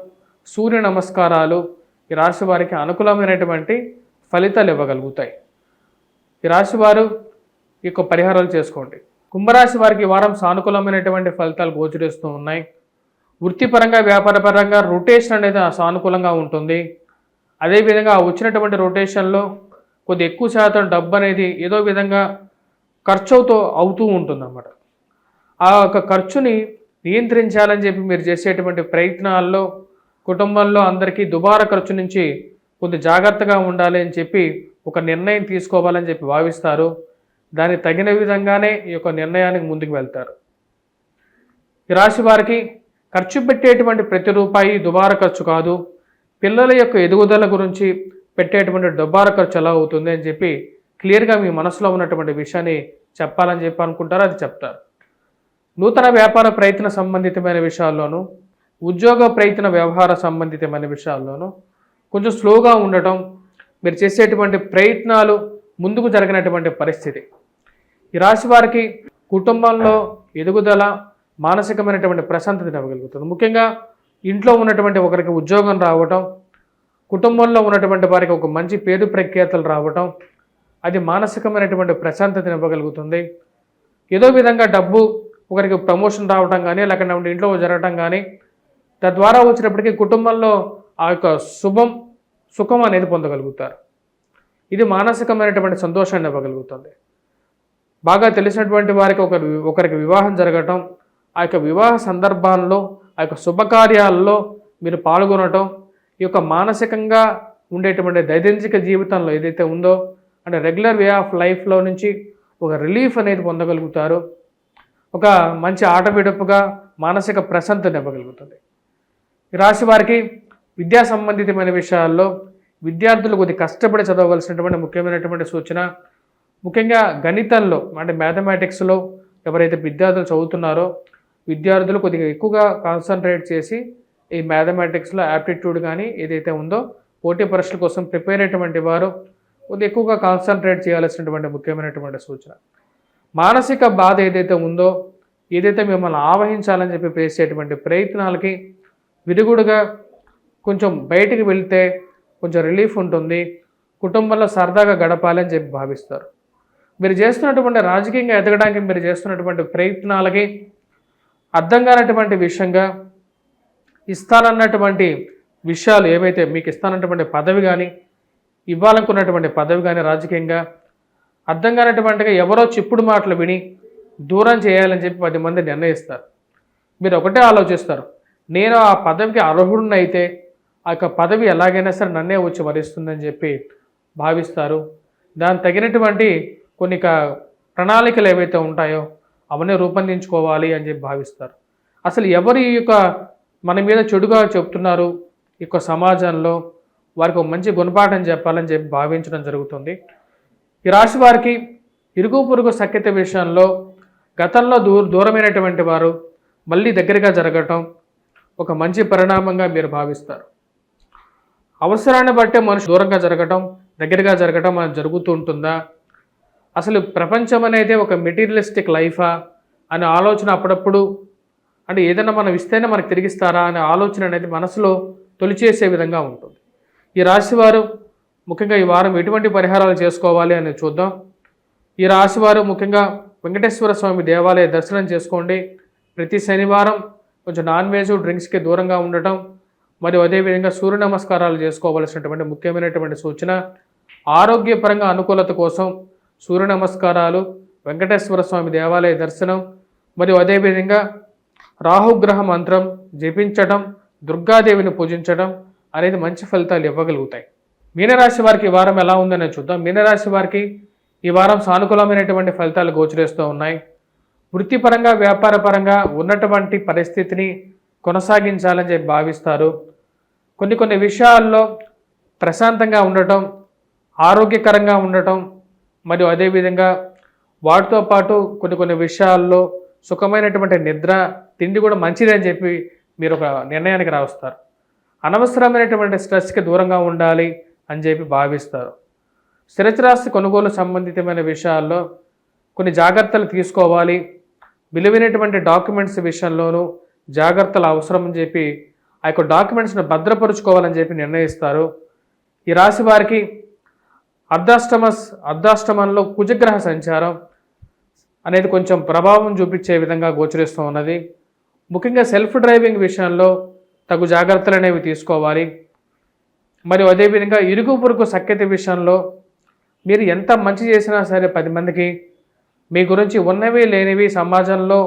సూర్య నమస్కారాలు ఈ రాశి వారికి అనుకూలమైనటువంటి ఫలితాలు ఇవ్వగలుగుతాయి. ఈ రాశి వారు ఈ యొక్క పరిహారాలు చేసుకోండి. కుంభరాశి వారికి ఈ వారం సానుకూలమైనటువంటి ఫలితాలు గోచరిస్తూ ఉన్నాయి. వృత్తిపరంగా వ్యాపారపరంగా రొటేషన్ అనేది సానుకూలంగా ఉంటుంది. అదేవిధంగా వచ్చినటువంటి రొటేషన్లో కొద్ది ఎక్కువ శాతం డబ్బు అనేది ఏదో విధంగా ఖర్చుతో అవుతూ ఉంటుందన్నమాట. ఆ యొక్క ఖర్చుని నియంత్రించాలని చెప్పి మీరు చేసేటువంటి ప్రయత్నాల్లో కుటుంబంలో అందరికీ దుబారా ఖర్చు నుంచి కొద్ది జాగ్రత్తగా ఉండాలి అని చెప్పి ఒక నిర్ణయం తీసుకోవాలని చెప్పి భావిస్తారు. దానికి తగిన విధంగానే ఈ యొక్క నిర్ణయానికి ముందుకు వెళ్తారు. ఈ రాశి వారికి ఖర్చు పెట్టేటువంటి ప్రతి రూపాయి దుబారా ఖర్చు కాదు. పిల్లల యొక్క ఎదుగుదల గురించి పెట్టేటువంటి దుబారా ఖర్చు ఎలా అవుతుంది అని చెప్పి క్లియర్గా మీ మనసులో ఉన్నటువంటి విషయాన్ని చెప్పాలని చెప్పి అనుకుంటారో అది చెప్తారు. నూతన వ్యాపార ప్రయత్న సంబంధితమైన విషయాల్లోనూ ఉద్యోగ ప్రయత్న వ్యవహార సంబంధితమైన విషయాల్లోనూ కొంచెం స్లోగా ఉండటం, మీరు చేసేటువంటి ప్రయత్నాలు ముందుకు జరగనటువంటి పరిస్థితి. ఈ రాశి వారికి కుటుంబంలో ఎదుగుదల, మానసికమైనటువంటి ప్రశాంతతను ఇవ్వగలుగుతుంది. ముఖ్యంగా ఇంట్లో ఉన్నటువంటి ఒకరికి ఉద్యోగం రావటం, కుటుంబంలో ఉన్నటువంటి వారికి ఒక మంచి పేరు ప్రఖ్యాతలు రావటం, అది మానసికమైనటువంటి ప్రశాంతతను ఇవ్వగలుగుతుంది. ఏదో విధంగా డబ్బు ఒకరికి ప్రమోషన్ రావటం కానీ, లేకపోతే ఇంట్లో జరగటం కానీ, తద్వారా వచ్చినప్పటికీ కుటుంబంలో ఆ యొక్క సుఖం అనేది పొందగలుగుతారు. ఇది మానసికమైనటువంటి సంతోషాన్ని ఇవ్వగలుగుతుంది. బాగా తెలిసినటువంటి వారికి ఒకరికి వివాహం జరగటం, ఆ యొక్క వివాహ సందర్భాల్లో ఆ యొక్క శుభకార్యాల్లో మీరు పాల్గొనటం, ఈ యొక్క మానసికంగా ఉండేటువంటి దైనందిక జీవితంలో ఏదైతే ఉందో అంటే రెగ్యులర్ వే ఆఫ్ లైఫ్లో నుంచి ఒక రిలీఫ్ అనేది పొందగలుగుతారు. ఒక మంచి ఆటవిడుపుగా మానసిక ప్రశాంతత ఇవ్వగలుగుతుంది. ఈ రాశి వారికి విద్యా సంబంధితమైన విషయాల్లో విద్యార్థులు కొద్ది కష్టపడి చదవవలసినటువంటి ముఖ్యమైనటువంటి సూచన. ముఖ్యంగా గణితంలో అంటే మ్యాథమెటిక్స్లో ఎవరైతే విద్యార్థులు చదువుతున్నారో విద్యార్థులు కొద్దిగా ఎక్కువగా కాన్సన్ట్రేట్ చేసి ఈ మ్యాథమెటిక్స్లో యాప్టిట్యూడ్ కానీ ఏదైతే ఉందో పోటీ పరీక్షల కోసం ప్రిపేర్ అయ్యేటువంటి వారు కొద్దిగా ఎక్కువగా కాన్సన్ట్రేట్ చేయాల్సినటువంటి ముఖ్యమైనటువంటి సూచన. మానసిక బాధ ఏదైతే ఉందో, ఏదైతే మిమ్మల్ని ఆవహించాలని చెప్పి చేసేటువంటి ప్రయత్నాలకి విరుగుడుగా కొంచెం బయటికి వెళ్తే కొంచెం రిలీఫ్ ఉంటుంది. కుటుంబంలో సరదాగా గడపాలని చెప్పి భావిస్తారు. మీరు చేస్తున్నటువంటి రాజకీయంగా ఎదగడానికి మీరు చేస్తున్నటువంటి ప్రయత్నాలకి అర్థం కానటువంటి విషయంగా ఇస్తానన్నటువంటి విషయాలు ఏవైతే మీకు ఇస్తానన్నటువంటి పదవి కానీ, ఇవ్వాలనుకున్నటువంటి పదవి కానీ రాజకీయంగా అర్థం కానటువంటిగా ఎవరో చెప్పుడు మాటలు విని దూరం చేయాలని చెప్పి 10 మంది నిర్ణయిస్తారు. మీరు ఒకటే ఆలోచిస్తారు, నేను ఆ పదవికి అర్హుడినైతే ఆ యొక్క పదవి ఎలాగైనా సరే నన్నే వచ్చి వరిస్తుందని చెప్పి భావిస్తారు. దానికి తగినటువంటి కొన్ని ప్రణాళికలు ఏవైతే ఉంటాయో అవన్నీ రూపొందించుకోవాలి అని చెప్పి భావిస్తారు. అసలు ఎవరు ఈ యొక్క మన మీద చెడుగా చెప్తున్నారు, ఈ యొక్క సమాజంలో వారికి ఒక మంచి గుణపాఠం చెప్పాలని చెప్పి భావించడం జరుగుతుంది. ఈ రాశి వారికి ఇరుగు పొరుగు సఖ్యత విషయంలో గతంలో దూరమైనటువంటి వారు మళ్ళీ దగ్గరగా జరగటం ఒక మంచి పరిణామంగా మీరు భావిస్తారు. అవసరాన్ని బట్టే మనిషి దూరంగా జరగటం, దగ్గరగా జరగటం అనేది జరుగుతూ ఉంటుందా? అసలు ప్రపంచం అనేది ఒక మెటీరియలిస్టిక్ లైఫా అనే ఆలోచన అప్పుడప్పుడు అంటే ఏదైనా మనం ఇస్తేనే మనకు తిరిగిస్తారా అనే ఆలోచన అనేది మనసులో తొలిచేసే విధంగా ఉంటుంది. ఈ రాశివారు ముఖ్యంగా ఈ వారం ఎటువంటి పరిహారాలు చేసుకోవాలి అని చూద్దాం. ఈ రాశివారు ముఖ్యంగా వెంకటేశ్వర స్వామి దేవాలయ దర్శనం చేసుకోండి. ప్రతి శనివారం కొంచెం నాన్ వెజ్ డ్రింక్స్కి దూరంగా ఉండటం, మరియు అదేవిధంగా సూర్య నమస్కారాలు చేసుకోవాల్సినటువంటి ముఖ్యమైనటువంటి సూచన. ఆరోగ్యపరంగా అనుకూలత కోసం సూర్య నమస్కారాలు, వెంకటేశ్వర స్వామి దేవాలయ దర్శనం, మరియు అదేవిధంగా రాహుగ్రహ మంత్రం జపించడం, దుర్గాదేవిని పూజించడం అనేది మంచి ఫలితాలు ఇవ్వగలుగుతాయి. మీనరాశి వారికి ఈ వారం ఎలా ఉందని చూద్దాం. మీనరాశి వారికి ఈ వారం సానుకూలమైనటువంటి ఫలితాలు గోచరిస్తూ ఉన్నాయి. వృత్తిపరంగా వ్యాపారపరంగా ఉన్నటువంటి పరిస్థితిని కొనసాగించాలని చెప్పి భావిస్తారు. కొన్ని విషయాల్లో ప్రశాంతంగా ఉండటం, ఆరోగ్యకరంగా ఉండటం, మరియు అదేవిధంగా వాటితో పాటు కొన్ని విషయాల్లో సుఖమైనటువంటి నిద్ర, తిండి కూడా మంచిదని చెప్పి మీరు ఒక నిర్ణయానికి రావస్తారు. అనవసరమైనటువంటి స్ట్రెస్కి దూరంగా ఉండాలి అని చెప్పి భావిస్తారు. స్థిరచరాస్తి కొనుగోలు సంబంధితమైన విషయాల్లో కొన్ని జాగ్రత్తలు తీసుకోవాలి. విలువైనటువంటి డాక్యుమెంట్స్ విషయంలోనూ జాగ్రత్తలు అవసరం అని చెప్పి ఆ యొక్క డాక్యుమెంట్స్ని భద్రపరుచుకోవాలని చెప్పి నిర్ణయిస్తారు. ఈ రాశి వారికి అర్ధాష్టమంలో కుజగ్రహ సంచారం అనేది కొంచెం ప్రభావం చూపించే విధంగా గోచరిస్తూ ఉన్నది. ముఖ్యంగా సెల్ఫ్ డ్రైవింగ్ విషయంలో తగు జాగ్రత్తలు అనేవి తీసుకోవాలి. మరియు అదేవిధంగా ఇరుగు పొరుగు సఖ్యత విషయంలో మీరు ఎంత మంచి చేసినా సరే 10 మందికి మీ గురించి ఉన్నవి లేనివి సమాజంలో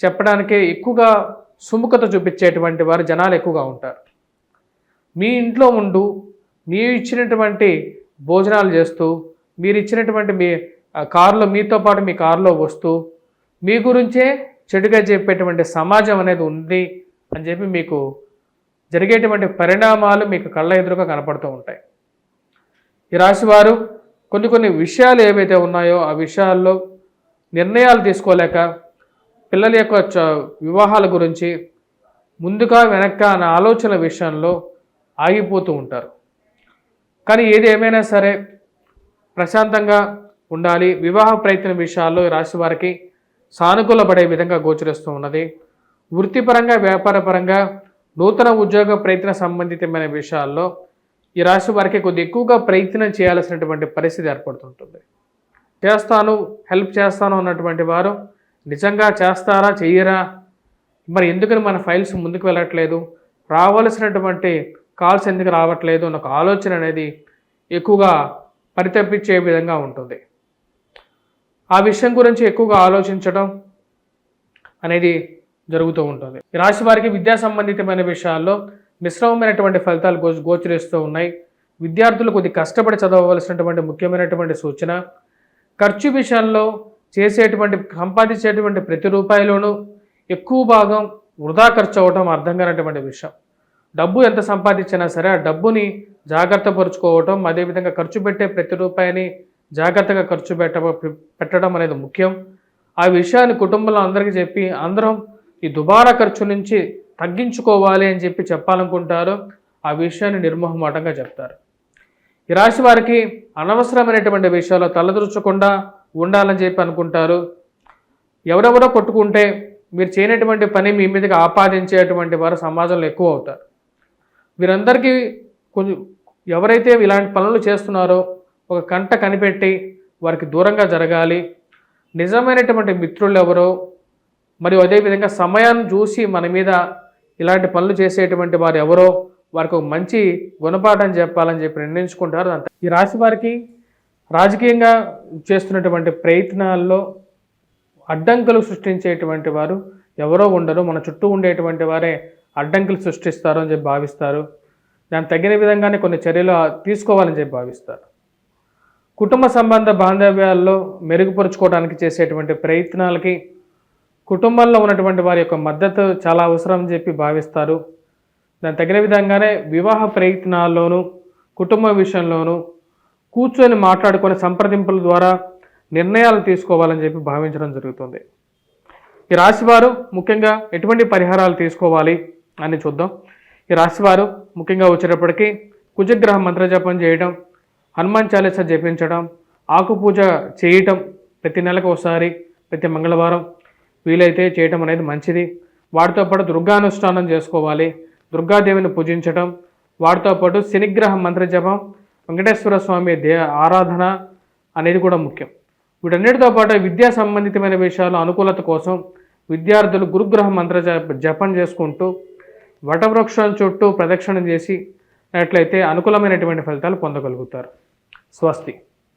చెప్పడానికే ఎక్కువగా సుముఖత చూపించేటువంటి వారు జనాలు ఎక్కువగా ఉంటారు. మీ ఇంట్లో ఉంటూ మీ ఇచ్చినటువంటి భోజనాలు చేస్తూ, మీరు ఇచ్చినటువంటి మీ కారులో మీతో పాటు మీ కారులో వస్తూ మీ గురించే చెడుగా చెప్పేటువంటి సమాజం అనేది ఉంది అని చెప్పి మీకు జరిగేటువంటి పరిణామాలు మీకు కళ్ళ ఎదురుగా కనపడుతూ ఉంటాయి. ఈ రాశివారు కొన్ని విషయాలు ఏవైతే ఉన్నాయో ఆ విషయాల్లో నిర్ణయాలు తీసుకోలేక పిల్లల యొక్క వివాహాల గురించి ముందుగా వెనక్క అనే ఆలోచన విషయంలో ఆగిపోతూ ఉంటారు. కానీ ఏది ఏమైనా సరే ప్రశాంతంగా ఉండాలి. వివాహ ప్రయత్న విషయాల్లో ఈ రాశి వారికి సానుకూలపడే విధంగా గోచరిస్తూ ఉన్నది. వృత్తిపరంగా వ్యాపారపరంగా నూతన ఉద్యోగ ప్రయత్న సంబంధితమైన విషయాల్లో ఈ రాశి వారికి కొద్ది ఎక్కువగా ప్రయత్నం చేయాల్సినటువంటి పరిస్థితి ఏర్పడుతుంటుంది. హెల్ప్ చేస్తాను అన్నటువంటి వారు నిజంగా చేస్తారా చెయ్యరా, మరి ఎందుకని మన ఫైల్స్ ముందుకు వెళ్ళట్లేదు, రావాల్సినటువంటి కాల్స్ ఎందుకు రావట్లేదు అన్న ఒక ఆలోచన అనేది ఎక్కువగా పరితపించే విధంగా ఉంటుంది. ఆ విషయం గురించి ఎక్కువగా ఆలోచించడం అనేది జరుగుతూ ఉంటుంది. ఈ రాశి వారికి విద్యా సంబంధితమైన విషయాల్లో మిశ్రమమైనటువంటి ఫలితాలు గోచరిస్తూ ఉన్నాయి. విద్యార్థులు కొద్ది కష్టపడి చదవవలసినటువంటి ముఖ్యమైనటువంటి సూచన. ఖర్చు విషయంలో సంపాదించేటువంటి ప్రతి రూపాయిలోనూ ఎక్కువ భాగం వృధా ఖర్చు అవ్వటం అర్థం కానటువంటి విషయం. డబ్బు ఎంత సంపాదించినా సరే ఆ డబ్బుని జాగ్రత్త పరుచుకోవటం, అదేవిధంగా ఖర్చు పెట్టే ప్రతి రూపాయిని జాగ్రత్తగా ఖర్చు పెట్టడం అనేది ముఖ్యం. ఆ విషయాన్ని కుటుంబంలో అందరికీ చెప్పి అందరం ఈ దుబారా ఖర్చు నుంచి తగ్గించుకోవాలి అని చెప్పి చెప్పాలనుకుంటారు. ఆ విషయాన్ని నిర్మోహమాటంగా చెప్తారు. ఈ రాశి వారికి అనవసరమైనటువంటి విషయాల్లో తలదూర్చకుండా ఉండాలని చెప్పి అనుకుంటారు. ఎవరెవరో కొట్టుకుంటే మీరు చేయనటువంటి పని మీ మీదకి ఆపాదించేటువంటి వారు సమాజంలో ఎక్కువ అవుతారు. వీరందరికీ కొంచెం ఎవరైతే ఇలాంటి పనులు చేస్తున్నారో ఒక కంట కనిపెట్టి వారికి దూరంగా జరగాలి. నిజమైనటువంటి మిత్రులు ఎవరో, మరియు అదేవిధంగా సమయాన్ని చూసి మన మీద ఇలాంటి పనులు చేసేటువంటి వారు ఎవరో వారికి ఒక మంచి గుణపాఠం చెప్పాలని చెప్పి నిర్ణయించుకుంటారు. అంతే. ఈ రాశి వారికి రాజకీయంగా చేస్తున్నటువంటి ప్రయత్నాల్లో అడ్డంకులు సృష్టించేటువంటి వారు ఎవరో ఉండరు. మన చుట్టూ ఉండేటువంటి వారే అడ్డంకులు సృష్టిస్తారు అని చెప్పి భావిస్తారు. దానికి తగిన విధంగానే కొన్ని చర్యలు తీసుకోవాలని చెప్పి భావిస్తారు. కుటుంబ సంబంధ బాంధవ్యాల్లో మెరుగుపరుచుకోవడానికి చేసేటువంటి ప్రయత్నాలకి కుటుంబంలో ఉన్నటువంటి వారి యొక్క మద్దతు చాలా అవసరం అని చెప్పి భావిస్తారు. దానికి తగిన విధంగానే వివాహ ప్రయత్నాల్లోనూ కుటుంబ విషయంలోనూ కూర్చొని మాట్లాడుకునే సంప్రదింపుల ద్వారా నిర్ణయాలు తీసుకోవాలని చెప్పి భావించడం జరుగుతుంది. ఈ రాశివారు ముఖ్యంగా ఎటువంటి పరిహారాలు తీసుకోవాలి అని చూద్దాం. ఈ రాశివారు ముఖ్యంగా వచ్చేటప్పటికీ కుజగ్రహ మంత్రజపం చేయడం, హనుమాన్ చాలీసా జపించడం, ఆకు పూజ చేయటం ప్రతి నెలకు ఒకసారి ప్రతి మంగళవారం వీలైతే చేయటం అనేది మంచిది. వాటితో పాటు దుర్గానుష్ఠానం చేసుకోవాలి. దుర్గాదేవిని పూజించడం, వాటితో పాటు శనిగ్రహ మంత్ర జపం, వెంకటేశ్వర స్వామి ఆరాధన అనేది కూడా ముఖ్యం. వీటన్నిటితో పాటు విద్యా సంబంధితమైన విషయాలు అనుకూలత కోసం విద్యార్థులు గురుగ్రహ మంత్ర జపం చేసుకుంటూ వటవృక్షం చుట్టూ ప్రదక్షిణం చేసినట్లయితే అనుకూలమైనటువంటి ఫలితాలు పొందగలుగుతారు. స్వస్తి.